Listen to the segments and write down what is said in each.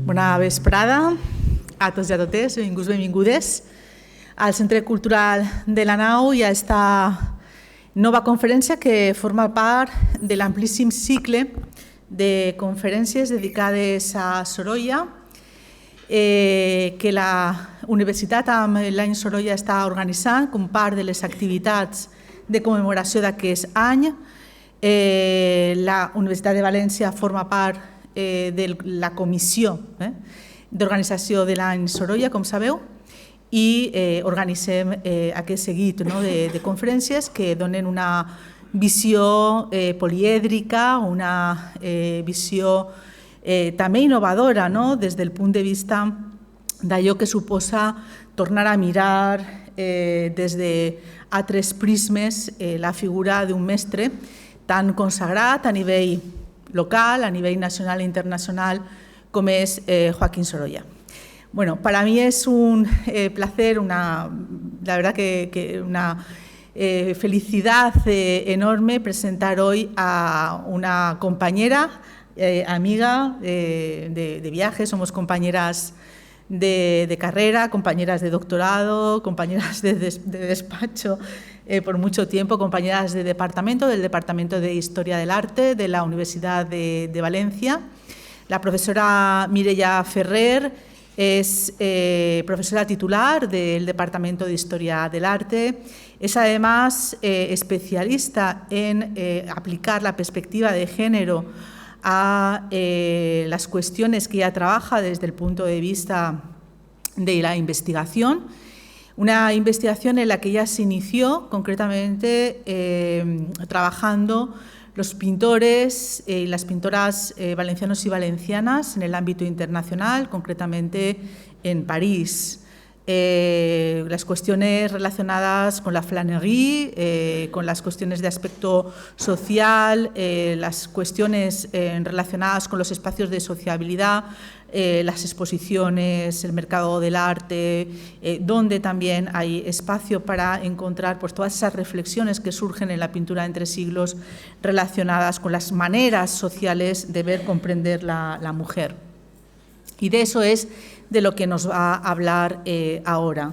Bona vesprada a tots i a totes, benvinguts, benvingudes al Centre Cultural de la Nau i a esta nova conferència que forma part de l'amplíssim cicle de conferències dedicades a Sorolla que la Universitat amb l'any Sorolla està organitzant com part de les activitats de commemoració d'aquest any. La Universitat de València forma part de la comissió d'organització de l'any Sorolla, com sabeu, i organitzem aquest seguit de conferències que donen una visió polièdrica, una visió també innovadora des del punt de vista d'allò que suposa tornar a mirar des d'altres prismes la figura d'un mestre tan consagrat a nivell local, a nivell nacional i internacional, com és Joaquín Sorolla. Bueno, para mí es un placer, la verdad que una felicidad enorme presentar hoy a una compañera, amiga de viaje, somos compañeras de carrera, compañeras de doctorado, compañeras de despacho por mucho tiempo, compañeras del Departamento de Historia del Arte de la Universidad de Valencia. La profesora Mireia Ferrer es profesora titular del Departamento de Historia del Arte. Es además especialista en aplicar la perspectiva de género a las cuestiones que ella trabaja desde el punto de vista de la investigación. Una investigación en la que ella se inició concretamente trabajando los pintores y las pintoras valencianos y valencianas en el ámbito internacional, concretamente en París. Las cuestiones relacionadas con la flânerie, con las cuestiones de aspecto social, las cuestiones relacionadas con los espacios de sociabilidad, las exposiciones, el mercado del arte, donde también hay espacio para encontrar todas esas reflexiones que surgen en la pintura entre siglos relacionadas con las maneras sociales de ver, comprender la mujer. Y de eso es de lo que nos va a hablar ahora.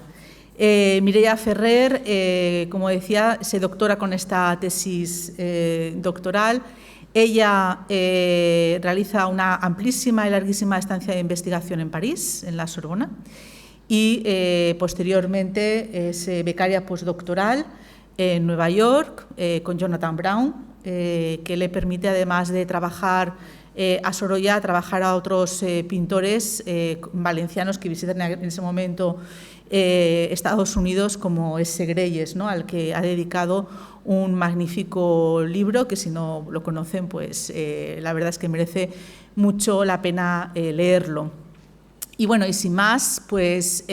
Mireia Ferrer, como decía, se doctora con esta tesis doctoral. Ella realiza una amplísima y larguísima estancia de investigación en París, en la Sorbona, y posteriormente es becaria postdoctoral en Nueva York con Jonathan Brown, que le permite, además de trabajar a Sorolla, trabajar a otros pintores valencianos que visitan en ese momento Estados Unidos, como es Segreyes, al que ha dedicado un magnífico libro que, si no lo conocen, pues la verdad es que merece mucho la pena leerlo. Y bueno, y sin más, pues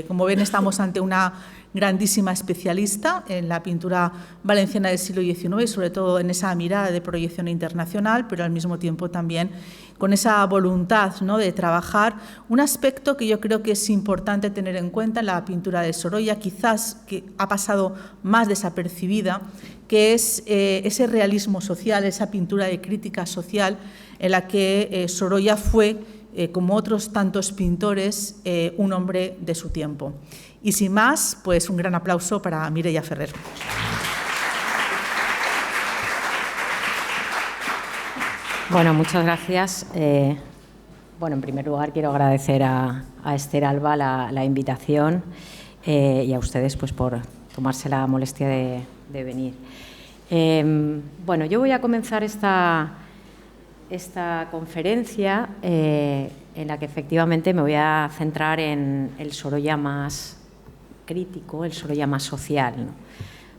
como ven, estamos ante una grandísima especialista en la pintura valenciana del siglo XIX y sobre todo en esa mirada de proyección internacional, pero al mismo tiempo también con esa voluntad de trabajar un aspecto que yo creo que es importante tener en cuenta en la pintura de Sorolla, quizás que ha pasado más desapercibida, que es ese realismo social, esa pintura de crítica social en la que Sorolla fue, como otros tantos pintores, un hombre de su tiempo. Y sin más, pues un gran aplauso para Mireia Ferrer. Bueno, muchas gracias. Bueno, en primer lugar quiero agradecer a Esther Alba la invitación y a ustedes pues por tomarse la molestia de venir. Bueno, yo voy a comenzar esta conferencia en la que efectivamente me voy a centrar en el Sorolla más crítico, el Sorolla más social,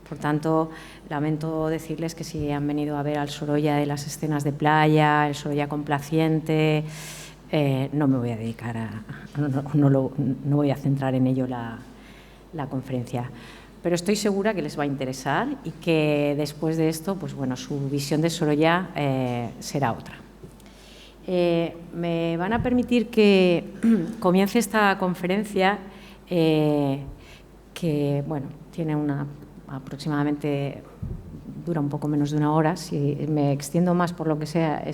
Por tanto, lamento decirles que si han venido a ver al Sorolla de las escenas de playa, el Sorolla complaciente, no me voy a dedicar no voy a centrar en ello la conferencia. Pero estoy segura que les va a interesar y que después de esto, pues bueno, su visión de Sorolla será otra. Me van a permitir que comience esta conferencia que bueno, tiene aproximadamente dura un poco menos de una hora. Si me extiendo más por lo que sea,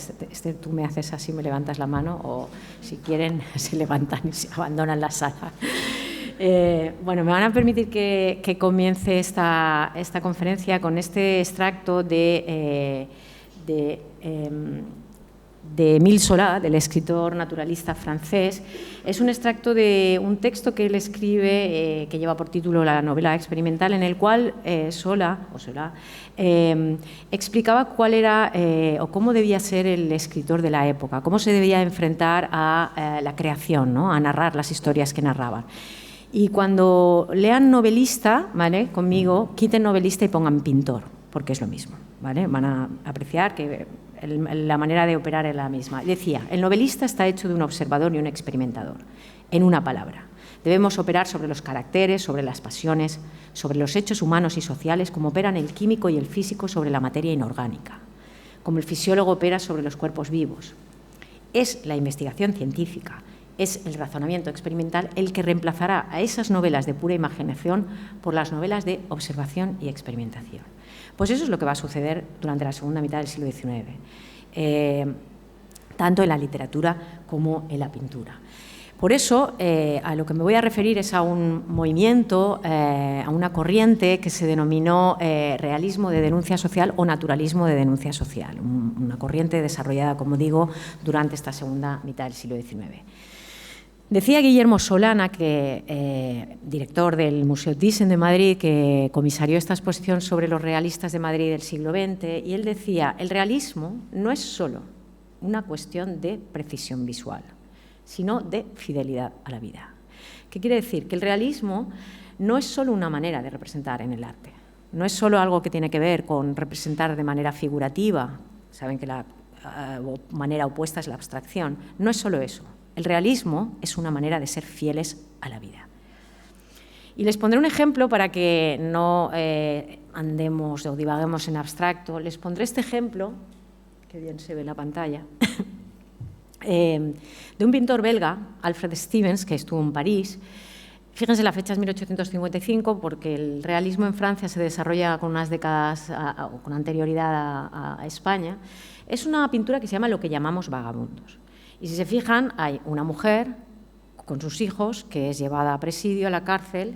tú me haces así, me levantas la mano, o si quieren se levantan y se abandonan la sala. Bueno, me van a permitir que comience esta conferencia con este extracto de Émile Zola, del escritor naturalista francés. Es un extracto de un texto que él escribe que lleva por título La novela experimental, en el cual Zola explicaba cuál era o cómo debía ser el escritor de la época, cómo se debía enfrentar a la creación, ¿no? A narrar las historias que narraban. Y cuando lean novelista, ¿vale?, conmigo, quiten novelista y pongan pintor, porque es lo mismo, ¿vale? Van a apreciar que la manera de operar es la misma. Decía, el novelista está hecho de un observador y un experimentador, en una palabra. Debemos operar sobre los caracteres, sobre las pasiones, sobre los hechos humanos y sociales, como operan el químico y el físico sobre la materia inorgánica, como el fisiólogo opera sobre los cuerpos vivos. Es la investigación científica, es el razonamiento experimental el que reemplazará a esas novelas de pura imaginación por las novelas de observación y experimentación. Pues eso es lo que va a suceder durante la segunda mitad del siglo XIX, tanto en la literatura como en la pintura. Por eso, a lo que me voy a referir es a un movimiento, a una corriente que se denominó realismo de denuncia social o naturalismo de denuncia social, una corriente desarrollada, como digo, durante esta segunda mitad del siglo XIX. Decía Guillermo Solana, director del Museo Thyssen de Madrid, que comisarió esta exposición sobre los realistas de Madrid del siglo XX, y él decía, el realismo no es solo una cuestión de precisión visual, sino de fidelidad a la vida. ¿Qué quiere decir? Que el realismo no es solo una manera de representar en el arte, no es solo algo que tiene que ver con representar de manera figurativa, saben que la manera opuesta es la abstracción, no es solo eso. El realismo es una manera de ser fieles a la vida. Y les pondré un ejemplo para que no andemos o divaguemos en abstracto. Les pondré este ejemplo, que bien se ve en la pantalla, de un pintor belga, Alfred Stevens, que estuvo en París. Fíjense, la fecha es 1855, porque el realismo en Francia se desarrolla con unas décadas o con anterioridad a España. Es una pintura que se llama Lo que llamamos vagabundos. Y si se fijan, hay una mujer con sus hijos que es llevada a presidio, a la cárcel,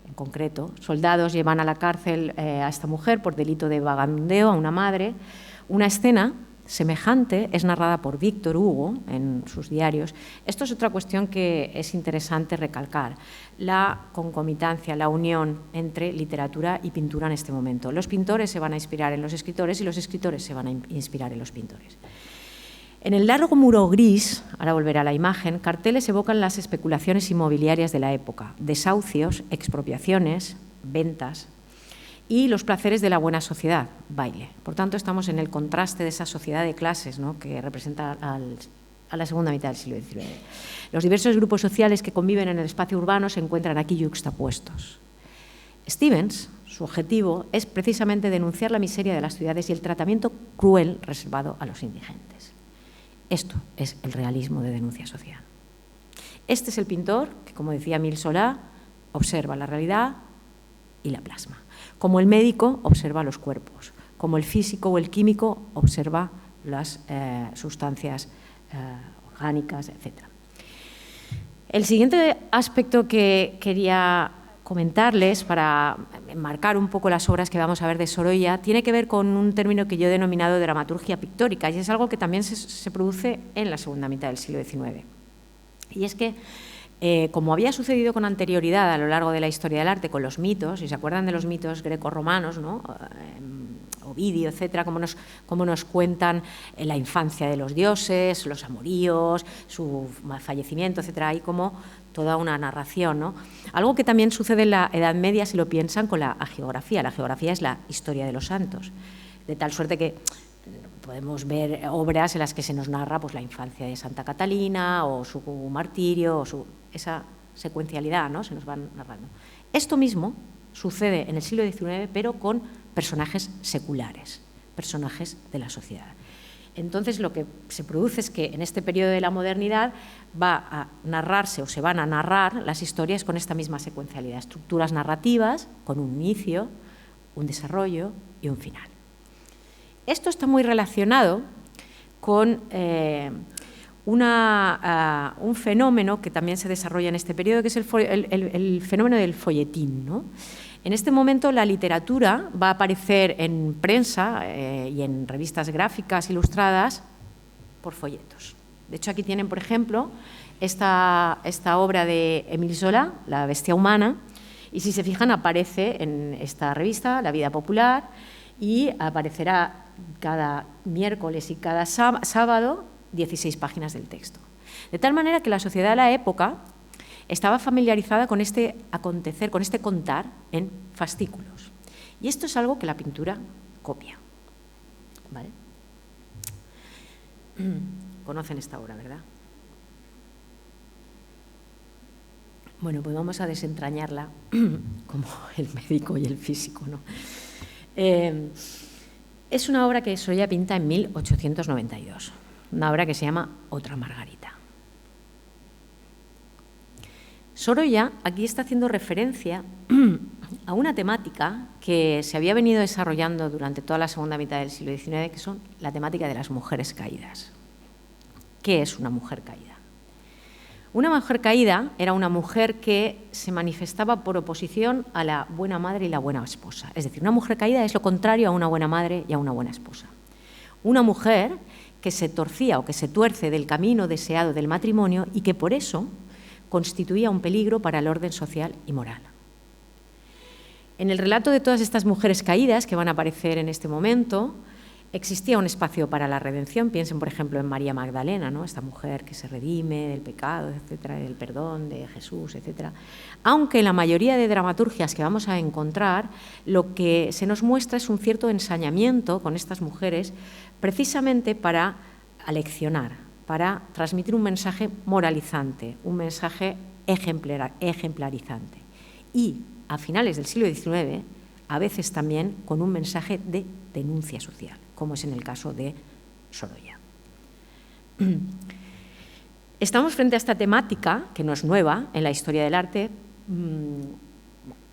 en concreto. Soldados llevan a la cárcel a esta mujer por delito de vagabundeo, a una madre. Una escena semejante es narrada por Víctor Hugo en sus diarios. Esto es otra cuestión que es interesante recalcar, la concomitancia, la unión entre literatura y pintura en este momento. Los pintores se van a inspirar en los escritores y los escritores se van a inspirar en los pintores. En el largo muro gris, ahora volveré a la imagen, carteles evocan las especulaciones inmobiliarias de la época, desahucios, expropiaciones, ventas y los placeres de la buena sociedad, baile. Por tanto, estamos en el contraste de esa sociedad de clases, ¿no?, que representa a la segunda mitad del siglo XIX. Los diversos grupos sociales que conviven en el espacio urbano se encuentran aquí yuxtapuestos. Stevens, su objetivo es precisamente denunciar la miseria de las ciudades y el tratamiento cruel reservado a los indigentes. Esto es el realismo de denuncia social. Este es el pintor que, como decía Émile Zola, observa la realidad y la plasma. Como el médico observa los cuerpos, como el físico o el químico observa las sustancias orgánicas, etc. El siguiente aspecto que quería comentarles para enmarcar un poco las obras que vamos a ver de Sorolla tiene que ver con un término que yo he denominado dramaturgia pictórica, y es algo que también se produce en la segunda mitad del siglo XIX. Y es que, como había sucedido con anterioridad a lo largo de la historia del arte con los mitos, si se acuerdan de los mitos grecorromanos, ¿no?, Ovidio, etcétera, cómo nos cuentan la infancia de los dioses, los amoríos, su fallecimiento, etcétera, hay como toda una narración, ¿no? Algo que también sucede en la Edad Media, si lo piensan, con la hagiografía. La hagiografía es la historia de los santos, de tal suerte que podemos ver obras en las que se nos narra, pues, la infancia de Santa Catalina o su martirio, o esa secuencialidad, ¿no?, se nos van narrando. Esto mismo sucede en el siglo XIX, pero con personajes seculares, personajes de la sociedad. Entonces, lo que se produce es que en este periodo de la modernidad va a narrarse o se van a narrar las historias con esta misma secuencialidad, estructuras narrativas con un inicio, un desarrollo y un final. Esto está muy relacionado con un fenómeno que también se desarrolla en este periodo, que es el fenómeno del folletín, ¿no? En este momento la literatura va a aparecer en prensa y en revistas gráficas ilustradas por folletos. De hecho, aquí tienen, por ejemplo, esta obra de Émile Zola, La bestia humana, y si se fijan aparece en esta revista, La vida popular, y aparecerá cada miércoles y cada sábado 16 páginas del texto. De tal manera que la sociedad de la época estaba familiarizada con este acontecer, con este contar en fascículos. Y esto es algo que la pintura copia. ¿Vale? Conocen esta obra, ¿verdad? Bueno, pues vamos a desentrañarla como el médico y el físico, ¿no? Es una obra que Sorolla pinta en 1892, una obra que se llama Otra Margarita. Sorolla aquí está haciendo referencia a una temática que se había venido desarrollando durante toda la segunda mitad del siglo XIX, que son la temática de las mujeres caídas. ¿Qué es una mujer caída? Una mujer caída era una mujer que se manifestaba por oposición a la buena madre y la buena esposa. Es decir, una mujer caída es lo contrario a una buena madre y a una buena esposa. Una mujer que se torcía o que se tuerce del camino deseado del matrimonio y que por eso constituía un peligro para el orden social y moral. En el relato de todas estas mujeres caídas que van a aparecer en este momento, existía un espacio para la redención. Piensen, por ejemplo, en María Magdalena, ¿no? Esta mujer que se redime del pecado, etcétera, del perdón de Jesús, etcétera. Aunque en la mayoría de dramaturgias que vamos a encontrar, lo que se nos muestra es un cierto ensañamiento con estas mujeres, precisamente para aleccionar, para transmitir un mensaje moralizante, un mensaje ejemplarizante. Y a finales del siglo XIX, a veces también con un mensaje de denuncia social, como es en el caso de Sorolla. Estamos frente a esta temática, que no es nueva en la historia del arte.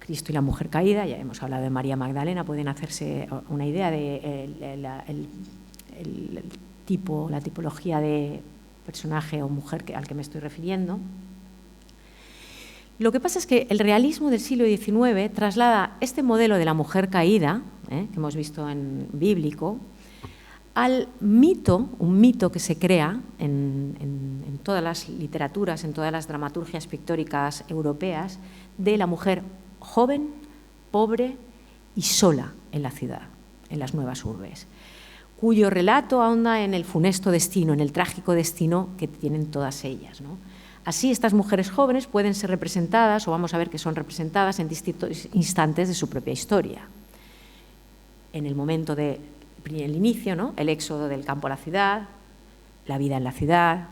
Cristo y la mujer caída, ya hemos hablado de María Magdalena, pueden hacerse una idea de la tipología de personaje o mujer al que me estoy refiriendo. Lo que pasa es que el realismo del siglo XIX traslada este modelo de la mujer caída, que hemos visto en bíblico, al mito, un mito que se crea en todas las literaturas, en todas las dramaturgias pictóricas europeas, de la mujer joven, pobre y sola en la ciudad, en las nuevas urbes, cuyo relato ahonda en el funesto destino, en el trágico destino que tienen todas ellas, ¿no? Así, estas mujeres jóvenes pueden ser representadas, o vamos a ver que son representadas en distintos instantes de su propia historia. En el momento del inicio, ¿no? El éxodo del campo a la ciudad, la vida en la ciudad,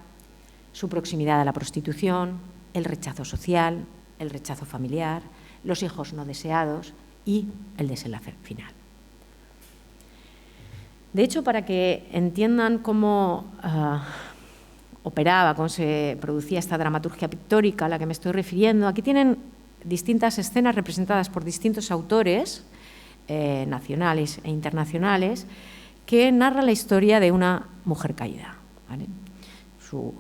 su proximidad a la prostitución, el rechazo social, el rechazo familiar, los hijos no deseados y el desenlace final. De hecho, para que entiendan cómo operaba, cómo se producía esta dramaturgia pictórica a la que me estoy refiriendo, aquí tienen distintas escenas representadas por distintos autores nacionales e internacionales que narran la historia de una mujer caída, ¿vale? Su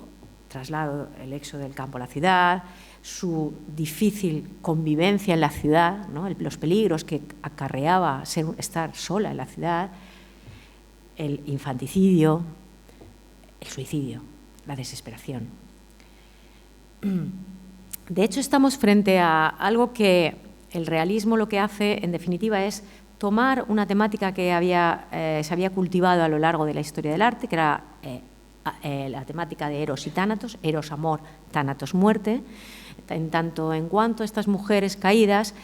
traslado, el éxodo del campo a la ciudad, su difícil convivencia en la ciudad, ¿no? Los peligros que acarreaba estar sola en la ciudad, el infanticidio, el suicidio, la desesperación. De hecho, estamos frente a algo que el realismo lo que hace, en definitiva, es tomar una temática que se había cultivado a lo largo de la historia del arte, que era la temática de Eros y Tánatos, Eros amor, Tánatos muerte. En tanto en cuanto a estas mujeres caídas,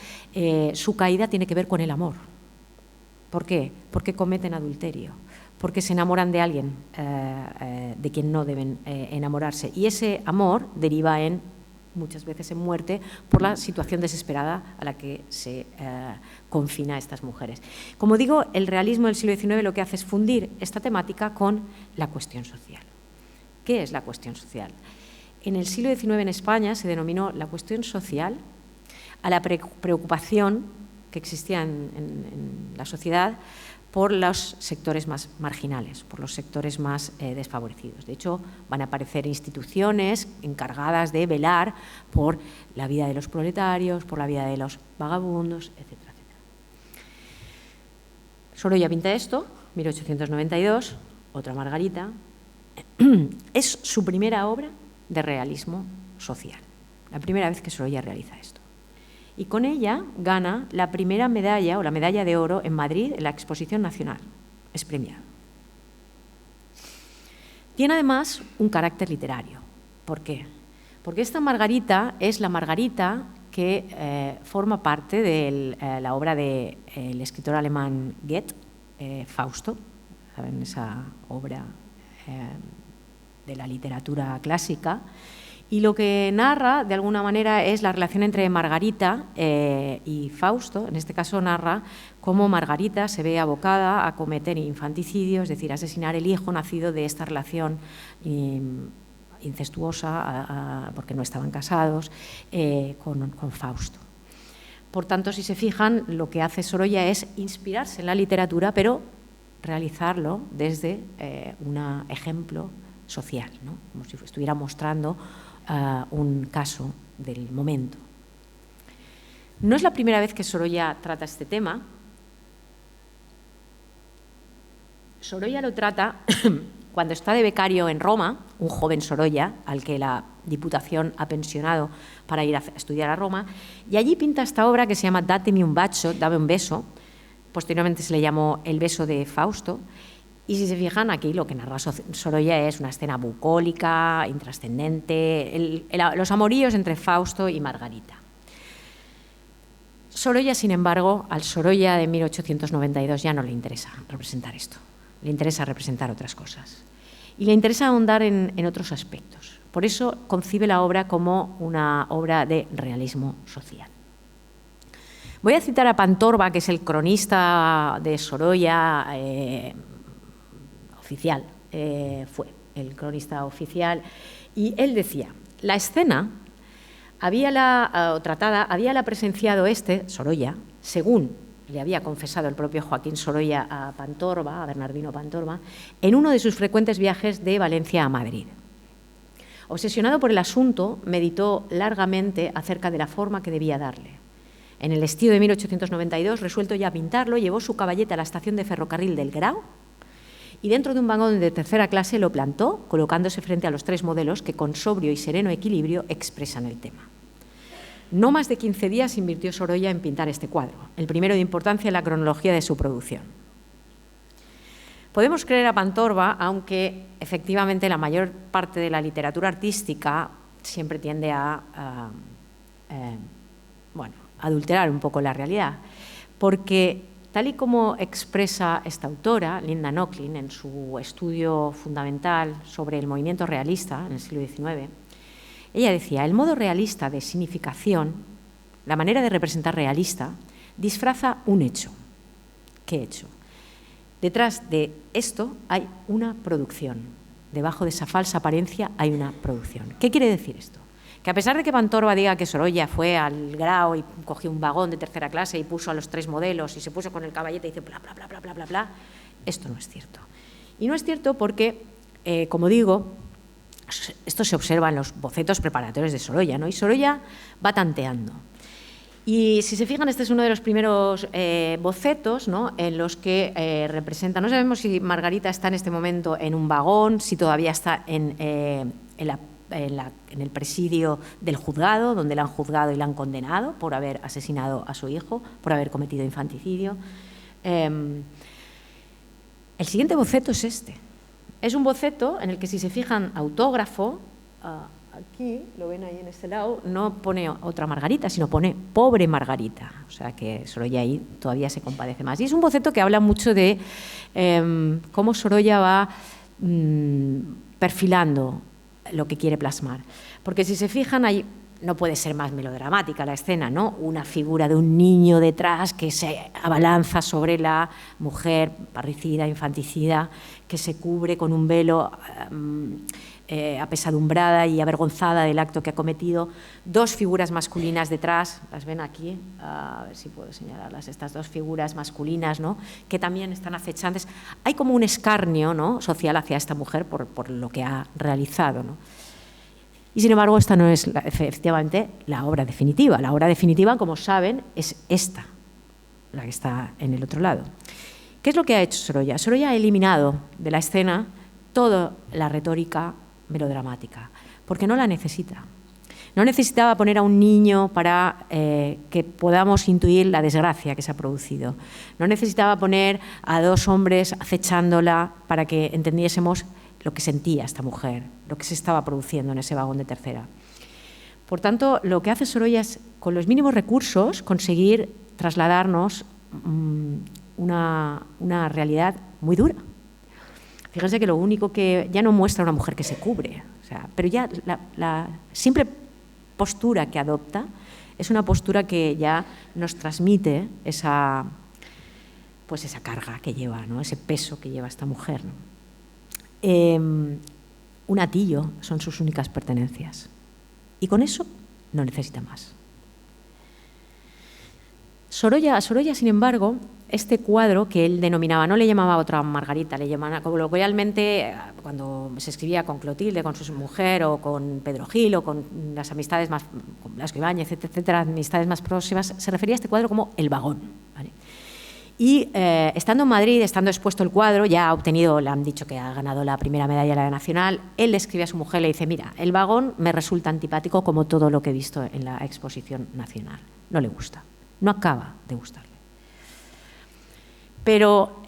su caída tiene que ver con el amor. ¿Por qué? Porque cometen adulterio, porque se enamoran de alguien de quien no deben enamorarse. Y ese amor deriva muchas veces en muerte por la situación desesperada a la que se confina a estas mujeres. Como digo, el realismo del siglo XIX lo que hace es fundir esta temática con la cuestión social. ¿Qué es la cuestión social? En el siglo XIX en España se denominó la cuestión social a la preocupación que existía en la sociedad por los sectores más marginales, por los sectores más desfavorecidos. De hecho, van a aparecer instituciones encargadas de velar por la vida de los proletarios, por la vida de los vagabundos, etcétera, etcétera. Sorolla pinta esto, 1892, otra Margarita. Es su primera obra de realismo social, la primera vez que Sorolla realiza esto. Y con ella gana la primera medalla o la medalla de oro en Madrid en la Exposición Nacional. Es premiado. Tiene además un carácter literario. ¿Por qué? Porque esta Margarita es la Margarita que forma parte de la obra del escritor alemán Goethe, Fausto, ¿saben? Esa obra de la literatura clásica. Y lo que narra, de alguna manera, es la relación entre Margarita y Fausto. En este caso narra cómo Margarita se ve abocada a cometer infanticidio, es decir, a asesinar el hijo nacido de esta relación incestuosa, porque no estaban casados, con Fausto. Por tanto, si se fijan, lo que hace Sorolla es inspirarse en la literatura, pero realizarlo desde un ejemplo social, ¿no? Como si estuviera mostrando un caso del momento. No es la primera vez que Sorolla trata este tema. Sorolla lo trata cuando está de becario en Roma, un joven Sorolla, al que la Diputación ha pensionado para ir a estudiar a Roma, y allí pinta esta obra que se llama Datemi un bacio, dame un beso. Posteriormente se le llamó El beso de Fausto. Y si se fijan, aquí lo que narra Sorolla es una escena bucólica, intrascendente, los amoríos entre Fausto y Margarita. Sorolla, sin embargo, al Sorolla de 1892 ya no le interesa representar esto, le interesa representar otras cosas. Y le interesa ahondar en otros aspectos. Por eso concibe la obra como una obra de realismo social. Voy a citar a Pantorba, que es el cronista de Sorolla, oficial, fue el cronista oficial, y él decía, la escena habíala presenciado Sorolla, según le había confesado el propio Joaquín Sorolla a Pantorba, a Bernardino Pantorba, en uno de sus frecuentes viajes de Valencia a Madrid. Obsesionado por el asunto, meditó largamente acerca de la forma que debía darle. En el estío de 1892, resuelto ya a pintarlo, llevó su caballete a la estación de ferrocarril del Grau y dentro de un vagón de tercera clase lo plantó, colocándose frente a los 3 modelos que con sobrio y sereno equilibrio expresan el tema. No más de 15 días invirtió Sorolla en pintar este cuadro, el primero de importancia en la cronología de su producción. Podemos creer a Pantorba, aunque efectivamente la mayor parte de la literatura artística siempre tiende a adulterar un poco la realidad, porque tal y como expresa esta autora, Linda Nochlin, en su estudio fundamental sobre el movimiento realista en el siglo XIX, ella decía, el modo realista de significación, la manera de representar realista, disfraza un hecho. ¿Qué hecho? Detrás de esto hay una producción. Debajo de esa falsa apariencia hay una producción. ¿Qué quiere decir esto? Que a pesar de que Pantorba diga que Sorolla fue al Grau y cogió un vagón de tercera clase y puso a los 3 modelos y se puso con el caballete y dice bla, bla, bla, bla, bla, bla, bla, esto no es cierto. Y no es cierto porque, como digo, esto se observa en los bocetos preparatorios de Sorolla, ¿no? Y Sorolla va tanteando. Y si se fijan, este es uno de los primeros bocetos, ¿no?, en los que representa, no sabemos si Margarita está en este momento en un vagón, si todavía está en el presidio del juzgado, donde la han juzgado y la han condenado por haber asesinado a su hijo, por haber cometido infanticidio. El siguiente boceto es este. Es un boceto en el que, si se fijan, autógrafo, aquí, lo ven ahí en este lado, no pone otra Margarita, sino pone pobre Margarita. O sea que Sorolla ahí todavía se compadece más. Y es un boceto que habla mucho de cómo Sorolla va perfilando lo que quiere plasmar. Porque si se fijan, ahí no puede ser más melodramática la escena, ¿no? Una figura de un niño detrás que se abalanza sobre la mujer parricida, infanticida, que se cubre con un velo apesadumbrada y avergonzada del acto que ha cometido, dos figuras masculinas detrás, las ven aquí, a ver si puedo señalarlas, estas dos figuras masculinas, ¿no?, que también están acechantes. Hay como un escarnio, ¿no?, social hacia esta mujer por lo que ha realizado, ¿no? Y sin embargo, esta no es efectivamente la obra definitiva. La obra definitiva, como saben, es esta, la que está en el otro lado. ¿Qué es lo que ha hecho Sorolla? Sorolla ha eliminado de la escena toda la retórica melodramática, porque no la necesita. No necesitaba poner a un niño para que podamos intuir la desgracia que se ha producido. No necesitaba poner a dos hombres acechándola para que entendiésemos lo que sentía esta mujer, lo que se estaba produciendo en ese vagón de tercera. Por tanto, lo que hace Sorolla es, con los mínimos recursos, conseguir trasladarnos una realidad muy dura. Fíjense que lo único que ya no muestra una mujer que se cubre, o sea, pero ya la simple postura que adopta es una postura que ya nos transmite esa carga que lleva, ¿no?, ese peso que lleva esta mujer, ¿no? Un atillo son sus únicas pertenencias y con eso no necesita más. Sorolla, sin embargo, este cuadro que él denominaba, no le llamaba otra Margarita, le llamaba coloquialmente, cuando se escribía con Clotilde, con su mujer, o con Pedro Gil, o con las amistades más, con Blasco Ibáñez, etcétera, amistades más próximas, se refería a este cuadro como el vagón, ¿vale? Y estando en Madrid, estando expuesto el cuadro, ya ha obtenido, le han dicho que ha ganado la primera medalla de la nacional, él le escribe a su mujer, le dice: mira, el vagón me resulta antipático como todo lo que he visto en la exposición nacional. No le gusta, no acaba de gustarle. Pero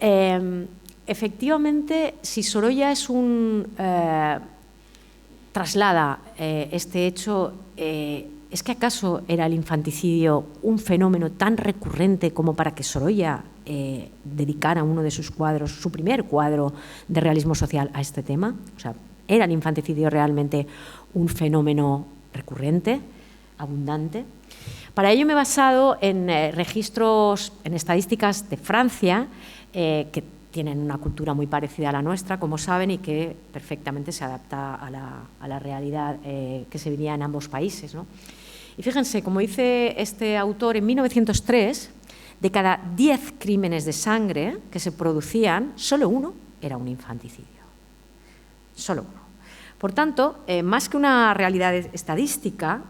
efectivamente, si Sorolla es traslada este hecho, ¿es que acaso era el infanticidio un fenómeno tan recurrente como para que Sorolla dedicara uno de sus cuadros, su primer cuadro de realismo social, a este tema? O sea, ¿era el infanticidio realmente un fenómeno recurrente, abundante? Para ello me he basado en registros, en estadísticas de Francia, que tienen una cultura muy parecida a la nuestra, como saben, y que perfectamente se adapta a la realidad que se vivía en ambos países, ¿no? Y fíjense, como dice este autor, en 1903, de cada 10 crímenes de sangre que se producían, solo uno era un infanticidio. Solo uno. Por tanto, más que una realidad estadística,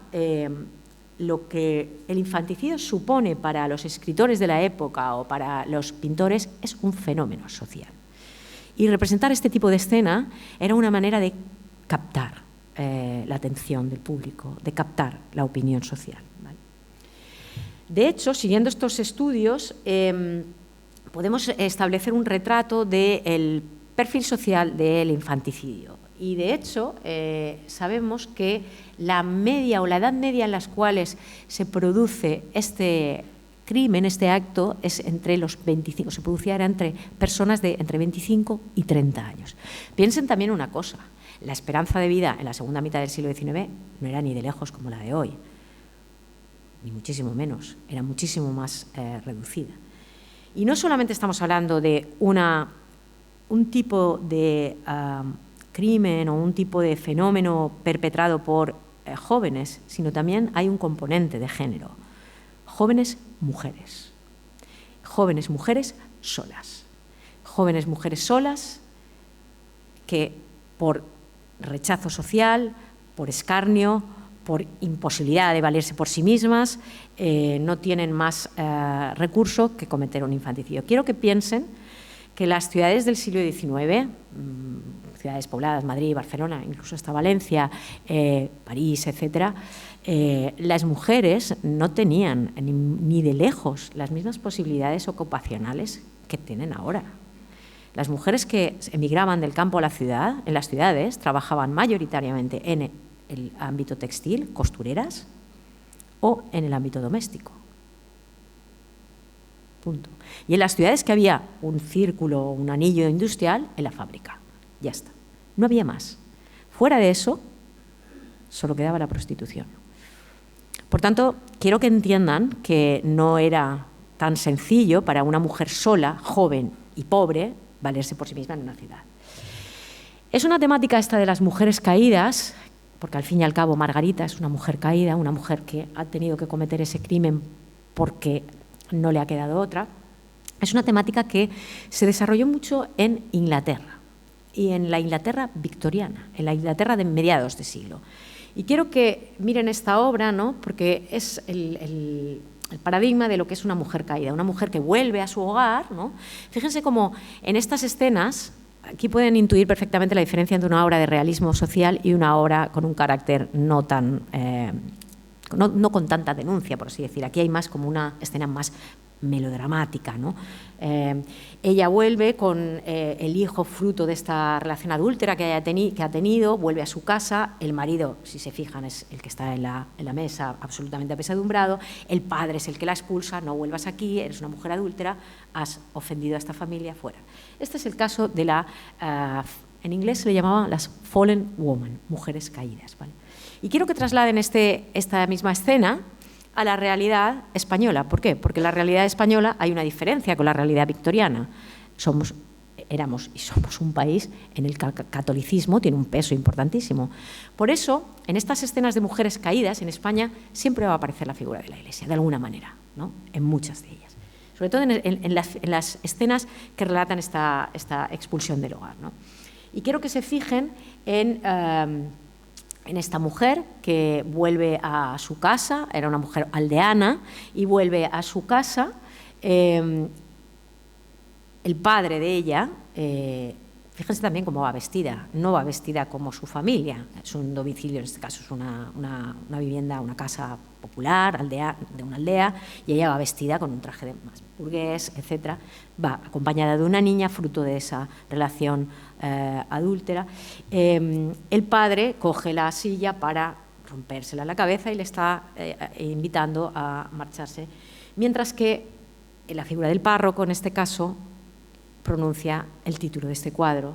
lo que el infanticidio supone para los escritores de la época o para los pintores es un fenómeno social. Y representar este tipo de escena era una manera de captar la atención del público, de captar la opinión social, ¿vale? De hecho, siguiendo estos estudios, podemos establecer un retrato del perfil social del infanticidio. Y de hecho, sabemos que la media o la edad media en las cuales se produce este crimen, este acto, es entre los 25, se producía entre personas de entre 25 y 30 años. Piensen también una cosa: la esperanza de vida en la segunda mitad del siglo XIX no era ni de lejos como la de hoy, ni muchísimo menos, era muchísimo más reducida. Y no solamente estamos hablando de un tipo de crimen o un tipo de fenómeno perpetrado por jóvenes, sino también hay un componente de género. Jóvenes mujeres solas. Jóvenes mujeres solas que por rechazo social, por escarnio, por imposibilidad de valerse por sí mismas, no tienen más recurso que cometer un infanticidio. Quiero que piensen que las ciudades del siglo XIX, ciudades pobladas, Madrid, Barcelona, incluso hasta Valencia, París, etcétera, las mujeres no tenían ni de lejos las mismas posibilidades ocupacionales que tienen ahora. Las mujeres que emigraban del campo a la ciudad, en las ciudades, trabajaban mayoritariamente en el ámbito textil, costureras, o en el ámbito doméstico. Punto. Y en las ciudades que había un círculo, un anillo industrial, en la fábrica. Ya está. No había más. Fuera de eso, solo quedaba la prostitución. Por tanto, quiero que entiendan que no era tan sencillo para una mujer sola, joven y pobre, valerse por sí misma en una ciudad. Es una temática esta de las mujeres caídas, porque al fin y al cabo Margarita es una mujer caída, una mujer que ha tenido que cometer ese crimen porque no le ha quedado otra. Es una temática que se desarrolló mucho en Inglaterra, y en la Inglaterra victoriana, en la Inglaterra de mediados de siglo. Y quiero que miren esta obra, ¿no? Porque es el paradigma de lo que es una mujer caída, una mujer que vuelve a su hogar, ¿no? Fíjense cómo en estas escenas, aquí pueden intuir perfectamente la diferencia entre una obra de realismo social y una obra con un carácter no tan, no con tanta denuncia, por así decir. Aquí hay más como una escena más melodramática, ¿no? Ella vuelve con el hijo fruto de esta relación adúltera que ha tenido, vuelve a su casa, el marido, si se fijan, es el que está en la mesa absolutamente apesadumbrado, el padre es el que la expulsa, no vuelvas aquí, eres una mujer adúltera, has ofendido a esta familia, fuera. Este es el caso de en inglés se le llamaba las fallen women, mujeres caídas, ¿vale? Y quiero que trasladen esta misma escena a la realidad española. ¿Por qué? Porque en la realidad española hay una diferencia con la realidad victoriana. Éramos y somos un país en el que el catolicismo tiene un peso importantísimo. Por eso, en estas escenas de mujeres caídas en España siempre va a aparecer la figura de la Iglesia, de alguna manera, ¿no? En muchas de ellas. Sobre todo en las escenas que relatan esta expulsión del hogar, ¿no? Y quiero que se fijen en esta mujer que vuelve a su casa, era una mujer aldeana, y vuelve a su casa. El padre de ella, fíjense también cómo va vestida, no va vestida como su familia, es un domicilio, en este caso es una vivienda, una casa popular, de una aldea, y ella va vestida con un traje más burgués, etc. Va acompañada de una niña, fruto de esa relación adúltera. El padre coge la silla para rompérsela en la cabeza y le está invitando a marcharse, mientras que la figura del párroco, en este caso, pronuncia el título de este cuadro: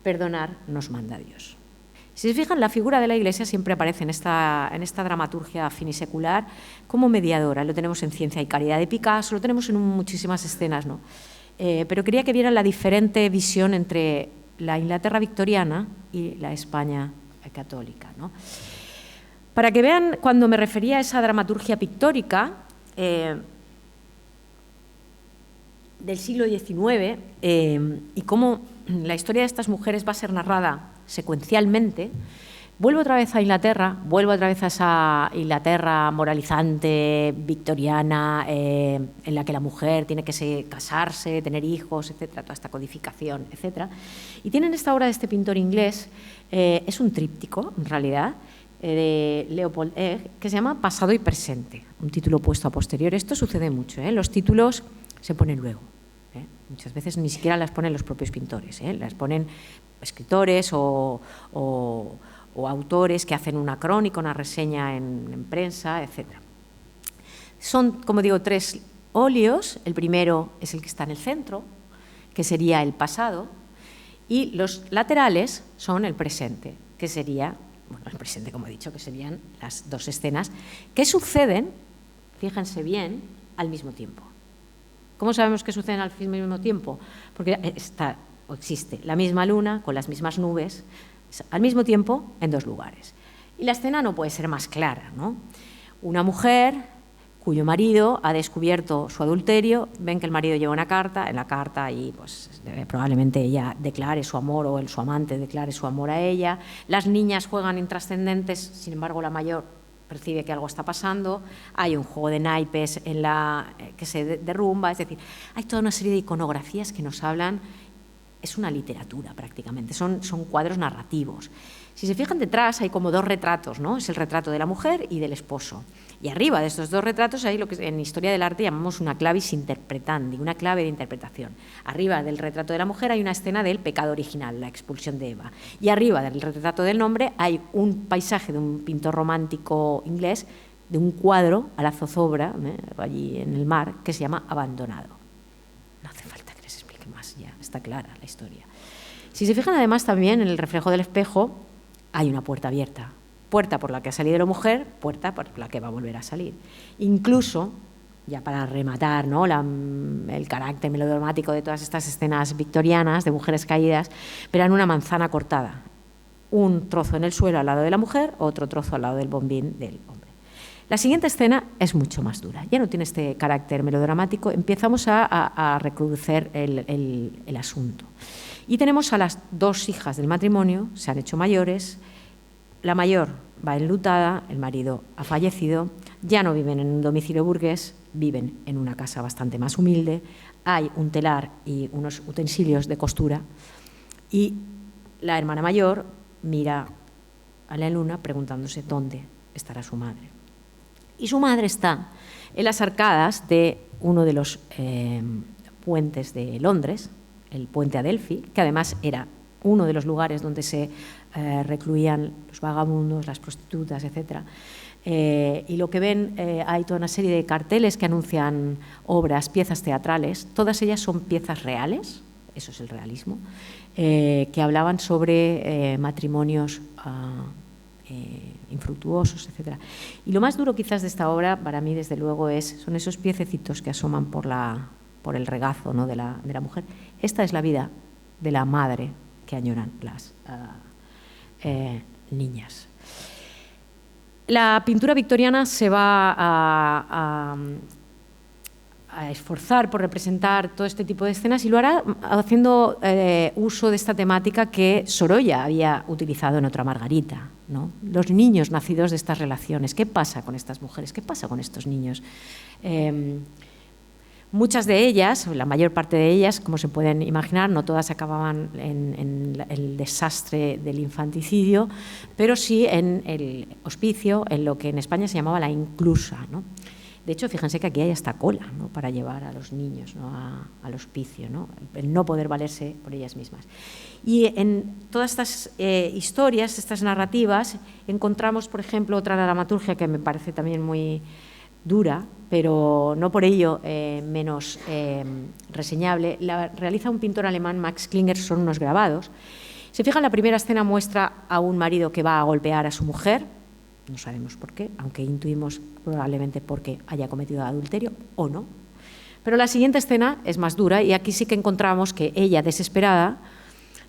perdonar nos manda Dios. Si se fijan, la figura de la Iglesia siempre aparece en esta dramaturgia finisecular como mediadora. Lo tenemos en Ciencia y Caridad de Picasso, lo tenemos en muchísimas escenas, ¿no? Pero quería que vieran la diferente visión entre la Inglaterra victoriana y la España católica, ¿no? Para que vean, cuando me refería a esa dramaturgia pictórica del siglo XIX y cómo la historia de estas mujeres va a ser narrada secuencialmente, vuelvo otra vez a Inglaterra, vuelvo otra vez a esa Inglaterra moralizante, victoriana, en la que la mujer tiene que casarse, tener hijos, etcétera, toda esta codificación, etcétera. Y tienen esta obra de este pintor inglés, es un tríptico, en realidad, de Leopold Egg, que se llama Pasado y Presente, un título puesto a posteriori. Esto sucede mucho, los títulos se ponen luego. Muchas veces ni siquiera las ponen los propios pintores, las ponen escritores o autores que hacen una crónica, una reseña en prensa, etc. Son, como digo, 3 óleos. El primero es el que está en el centro, que sería el pasado, y los laterales son el presente, que sería, bueno, el presente, como he dicho, que serían las 2 escenas que suceden, fíjense bien, al mismo tiempo. ¿Cómo sabemos que suceden al mismo tiempo? Porque existe la misma luna con las mismas nubes al mismo tiempo en 2 lugares. Y la escena no puede ser más clara, ¿no? Una mujer cuyo marido ha descubierto su adulterio, ven que el marido lleva una carta, en la carta y pues probablemente ella declare su amor o su amante declare su amor a ella. Las niñas juegan intrascendentes, sin embargo la mayor percibe que algo está pasando, hay un juego de naipes que se derrumba, es decir, hay toda una serie de iconografías que nos hablan, es una literatura prácticamente, son cuadros narrativos. Si se fijan detrás hay como 2 retratos, ¿no? Es el retrato de la mujer y del esposo. Y arriba de estos 2 retratos hay lo que en historia del arte llamamos una clavis interpretandi, una clave de interpretación. Arriba del retrato de la mujer hay una escena del pecado original, la expulsión de Eva. Y arriba del retrato del hombre hay un paisaje de un pintor romántico inglés, de un cuadro a la zozobra, allí en el mar, que se llama Abandonado. No hace falta que les explique más, ya está clara la historia. Si se fijan además también en el reflejo del espejo, hay una puerta abierta, puerta por la que ha salido la mujer, puerta por la que va a volver a salir. Incluso ya para rematar, ¿no?, el carácter melodramático de todas estas escenas victorianas de mujeres caídas, verán una manzana cortada, un trozo en el suelo al lado de la mujer, otro trozo al lado del bombín del hombre. La siguiente escena es mucho más dura, ya no tiene este carácter melodramático, empezamos a recrudecer el asunto. Y tenemos a las dos hijas del matrimonio, se han hecho mayores, la mayor va enlutada, el marido ha fallecido, ya no viven en un domicilio burgués, viven en una casa bastante más humilde, hay un telar y unos utensilios de costura y la hermana mayor mira a la luna preguntándose dónde estará su madre. Y su madre está en las arcadas de uno de los puentes de Londres, el puente Adelphi, que además era uno de los lugares donde se recluían los vagabundos, las prostitutas, etc. Y lo que ven, hay toda una serie de carteles que anuncian obras, piezas teatrales, todas ellas son piezas reales, eso es el realismo, que hablaban sobre matrimonios infructuosos, etc. Y lo más duro quizás de esta obra, para mí desde luego, son esos piececitos que asoman por el regazo, ¿no?, de la mujer. Esta es la vida de la madre que añoran las niñas. La pintura victoriana se va a esforzar por representar todo este tipo de escenas y lo hará haciendo uso de esta temática que Sorolla había utilizado en Otra Margarita, ¿no? Los niños nacidos de estas relaciones. ¿Qué pasa con estas mujeres? ¿Qué pasa con estos niños? Muchas de ellas, la mayor parte de ellas, como se pueden imaginar, no todas acababan en el desastre del infanticidio, pero sí en el hospicio, en lo que en España se llamaba la inclusa, ¿no? De hecho, fíjense que aquí hay hasta cola, ¿no?, para llevar a los niños, ¿no?, al hospicio, ¿no?, el no poder valerse por ellas mismas. Y en todas estas historias, estas narrativas, encontramos, por ejemplo, otra dramaturgia que me parece también muy dura, pero no por ello menos reseñable. La realiza un pintor alemán, Max Klinger, son unos grabados. Se fijan, la primera escena muestra a un marido que va a golpear a su mujer, no sabemos por qué, aunque intuimos probablemente porque haya cometido adulterio o no. Pero la siguiente escena es más dura y aquí sí que encontramos que ella, desesperada,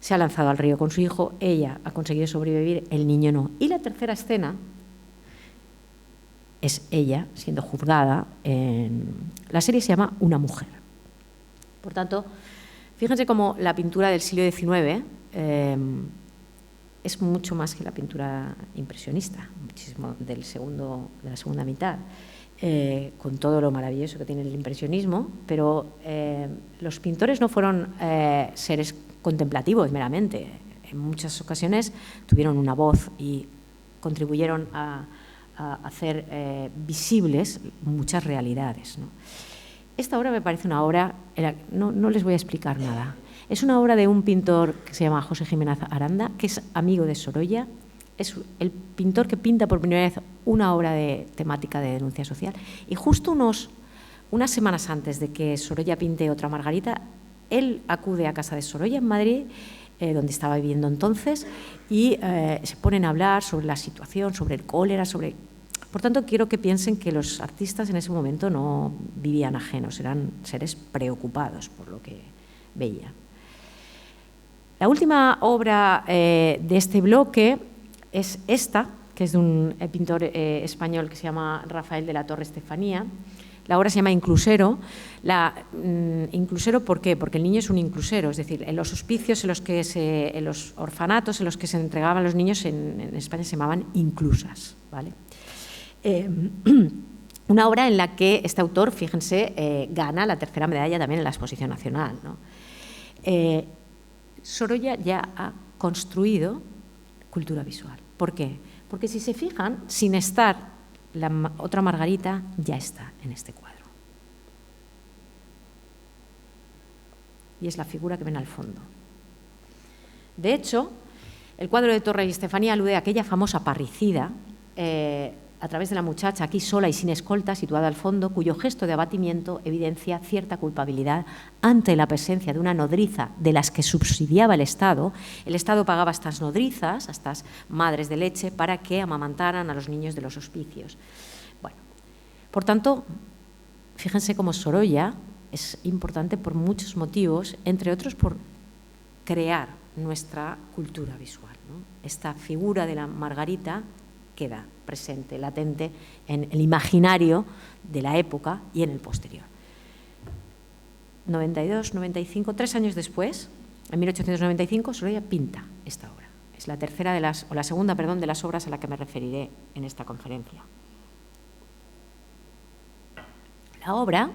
se ha lanzado al río con su hijo, ella ha conseguido sobrevivir, el niño no. Y la tercera escena es ella siendo juzgada. La serie se llama Una mujer. Por tanto, fíjense cómo la pintura del siglo XIX es mucho más que la pintura impresionista, muchísimo de la segunda mitad, con todo lo maravilloso que tiene el impresionismo, pero los pintores no fueron seres contemplativos meramente. En muchas ocasiones tuvieron una voz y contribuyeron a hacer visibles muchas realidades, ¿no? Esta obra me parece una obra, no les voy a explicar nada, es una obra de un pintor que se llama José Jiménez Aranda, que es amigo de Sorolla, es el pintor que pinta por primera vez una obra de temática de denuncia social, y justo unas semanas antes de que Sorolla pinte Otra Margarita, él acude a casa de Sorolla en Madrid, donde estaba viviendo entonces, y se ponen a hablar sobre la situación, sobre el cólera, Por tanto, quiero que piensen que los artistas en ese momento no vivían ajenos, eran seres preocupados por lo que veían. La última obra de este bloque es esta, que es de un pintor español que se llama Rafael de la Torre Estefanía. La obra se llama Inclusero. Inclusero, ¿por qué? Porque el niño es un inclusero, es decir, en los hospicios, en los orfanatos en los que se entregaban los niños en España se llamaban inclusas, ¿vale? Una obra en la que este autor, fíjense, gana la tercera medalla también en la Exposición Nacional, ¿no? Sorolla ya ha construido cultura visual. ¿Por qué? Porque si se fijan, sin estar la Otra Margarita, ya está en este cuadro. Y es la figura que ven al fondo. De hecho, el cuadro de Torre y Estefanía alude a aquella famosa parricida a través de la muchacha aquí sola y sin escolta, situada al fondo, cuyo gesto de abatimiento evidencia cierta culpabilidad ante la presencia de una nodriza de las que subsidiaba el Estado. El Estado pagaba a estas nodrizas, a estas madres de leche, para que amamantaran a los niños de los hospicios. Bueno, por tanto, fíjense cómo Sorolla es importante por muchos motivos, entre otros por crear nuestra cultura visual, ¿no? Esta figura de la Margarita queda presente, latente en el imaginario de la época y en el posterior. 92, 95, 3 años después, en 1895, Sorolla pinta esta obra. Es la segunda de las obras a la que me referiré en esta conferencia. La obra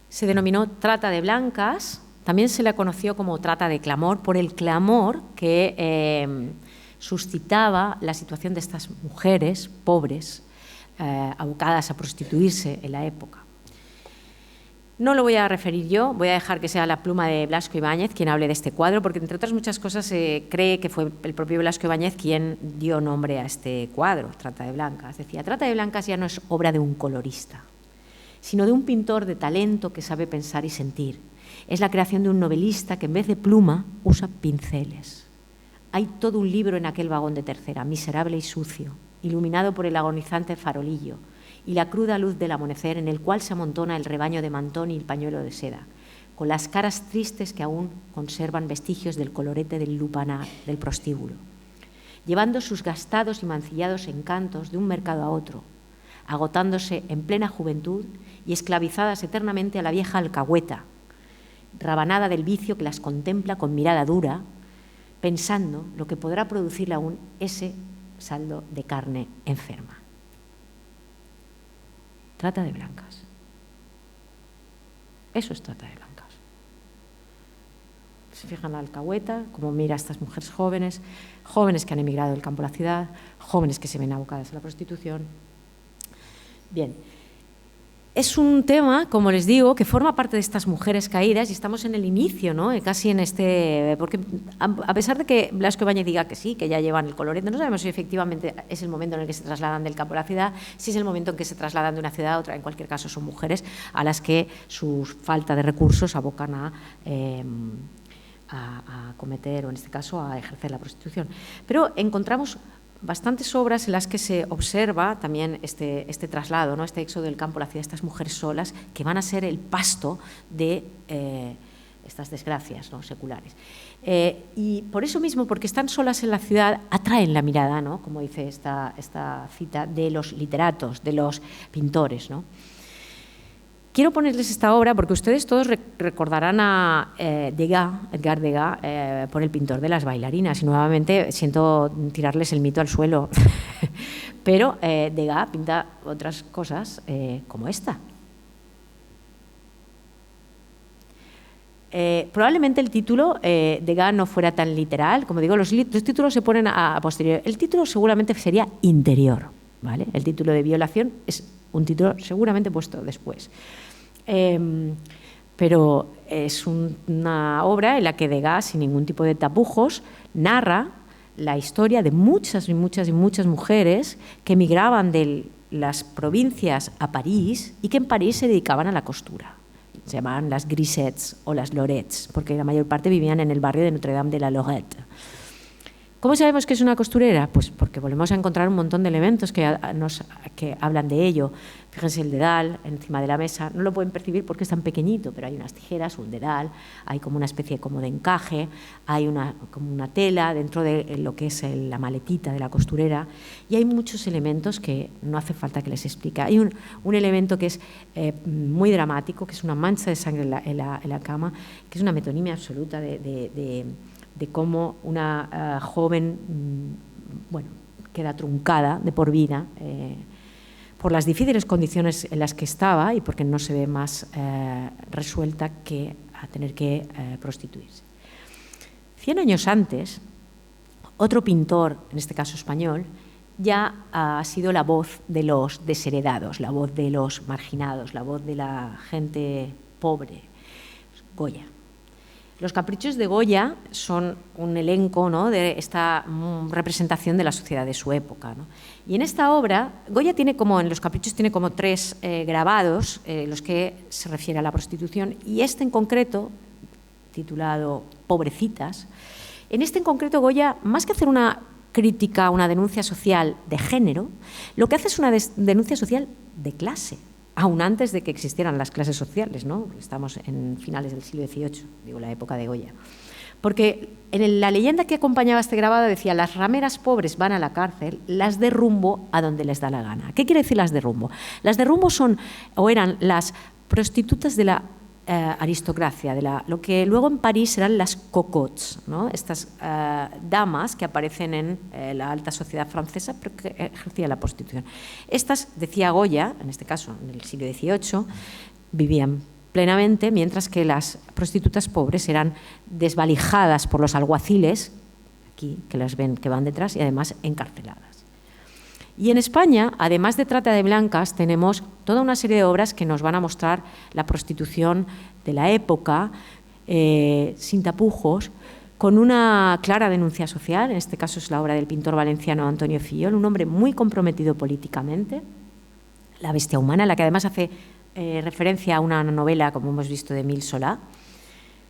se denominó Trata de Blancas, también se la conoció como Trata de Clamor, por el clamor que suscitaba la situación de estas mujeres pobres, abocadas a prostituirse en la época. No lo voy a referir yo, voy a dejar que sea la pluma de Blasco Ibáñez quien hable de este cuadro, porque entre otras muchas cosas se cree que fue el propio Blasco Ibáñez quien dio nombre a este cuadro, Trata de Blancas. Decía, Trata de Blancas ya no es obra de un colorista, sino de un pintor de talento que sabe pensar y sentir. Es la creación de un novelista que en vez de pluma usa pinceles. Hay todo un libro en aquel vagón de tercera, miserable y sucio, iluminado por el agonizante farolillo y la cruda luz del amanecer en el cual se amontona el rebaño de mantón y el pañuelo de seda, con las caras tristes que aún conservan vestigios del colorete del lupanar del prostíbulo, llevando sus gastados y mancillados encantos de un mercado a otro, agotándose en plena juventud y esclavizadas eternamente a la vieja alcahueta, rabanada del vicio que las contempla con mirada dura, pensando lo que podrá producirle aún ese saldo de carne enferma. Trata de blancas. Eso es trata de blancas. Se fijan la alcahueta, cómo mira a estas mujeres jóvenes, jóvenes que han emigrado del campo a la ciudad, jóvenes que se ven abocadas a la prostitución. Bien, es un tema, como les digo, que forma parte de estas mujeres caídas y estamos en el inicio, ¿no? Casi en este... Porque a pesar de que Blasco Ibáñez diga que sí, que ya llevan el colorete, no sabemos si efectivamente es el momento en el que se trasladan del campo a la ciudad, si es el momento en que se trasladan de una ciudad a otra. En cualquier caso son mujeres a las que su falta de recursos abocan a cometer, o en este caso a ejercer la prostitución. Pero encontramos bastantes obras en las que se observa también este traslado, ¿no? Este éxodo del campo a la ciudad, estas mujeres solas que van a ser el pasto de estas desgracias, ¿no? Seculares. Y por eso mismo, porque están solas en la ciudad, atraen la mirada, ¿no? Como dice esta cita, de los literatos, de los pintores, ¿no? Quiero ponerles esta obra porque ustedes todos recordarán a Degas, Edgar Degas, por el pintor de las bailarinas. Y nuevamente siento tirarles el mito al suelo. Pero Degas pinta otras cosas como esta. Probablemente el título Degas no fuera tan literal. Como digo, los títulos se ponen a posteriori. El título seguramente sería Interior, ¿vale? El título de Violación es un título seguramente puesto después. Pero es una obra en la que Degas, sin ningún tipo de tapujos, narra la historia de muchas y muchas y muchas mujeres que emigraban de las provincias a París y que en París se dedicaban a la costura. Se llamaban las grisettes o las lorettes, porque la mayor parte vivían en el barrio de Notre-Dame de la Lorette. ¿Cómo sabemos que es una costurera? Pues porque volvemos a encontrar un montón de elementos que hablan de ello. Fíjense el dedal encima de la mesa, no lo pueden percibir porque es tan pequeñito, pero hay unas tijeras, un dedal, hay como una especie como de encaje, hay como una tela dentro de lo que es la maletita de la costurera y hay muchos elementos que no hace falta que les explique. Hay un elemento que es muy dramático, que es una mancha de sangre en la cama, que es una metonimia absoluta de cómo una joven queda truncada de por vida por las difíciles condiciones en las que estaba y porque no se ve más resuelta que a tener que prostituirse. 100 años antes, otro pintor, en este caso español, ya ha sido la voz de los desheredados, la voz de los marginados, la voz de la gente pobre, Goya. Los caprichos de Goya son un elenco, ¿no?, de esta representación de la sociedad de su época, ¿no? Y en esta obra, Goya tiene en los caprichos tiene como 3 grabados, los que se refiere a la prostitución, y este en concreto, titulado Pobrecitas, en este en concreto Goya, más que hacer una crítica, una denuncia social de género, lo que hace es una denuncia social de clase. aún antes de que existieran las clases sociales, ¿no? Estamos en finales del siglo XVIII, digo, la época de Goya. Porque en la leyenda que acompañaba este grabado decía: las rameras pobres van a la cárcel, las de rumbo a donde les da la gana. ¿Qué quiere decir las de rumbo? Las de rumbo son, o eran, las prostitutas de la aristocracia, de lo que luego en París serán las cocottes, ¿no? Estas damas que aparecen en la alta sociedad francesa, pero que ejercían la prostitución. Estas, decía Goya, en este caso en el siglo XVIII, vivían plenamente, mientras que las prostitutas pobres eran desvalijadas por los alguaciles, aquí que las ven que van detrás, y además encarceladas. Y en España, además de Trata de Blancas, tenemos toda una serie de obras que nos van a mostrar la prostitución de la época, sin tapujos, con una clara denuncia social. En este caso es la obra del pintor valenciano Antonio Fillol, un hombre muy comprometido políticamente, La bestia humana, en la que además hace referencia a una novela, como hemos visto, de Émile Zola.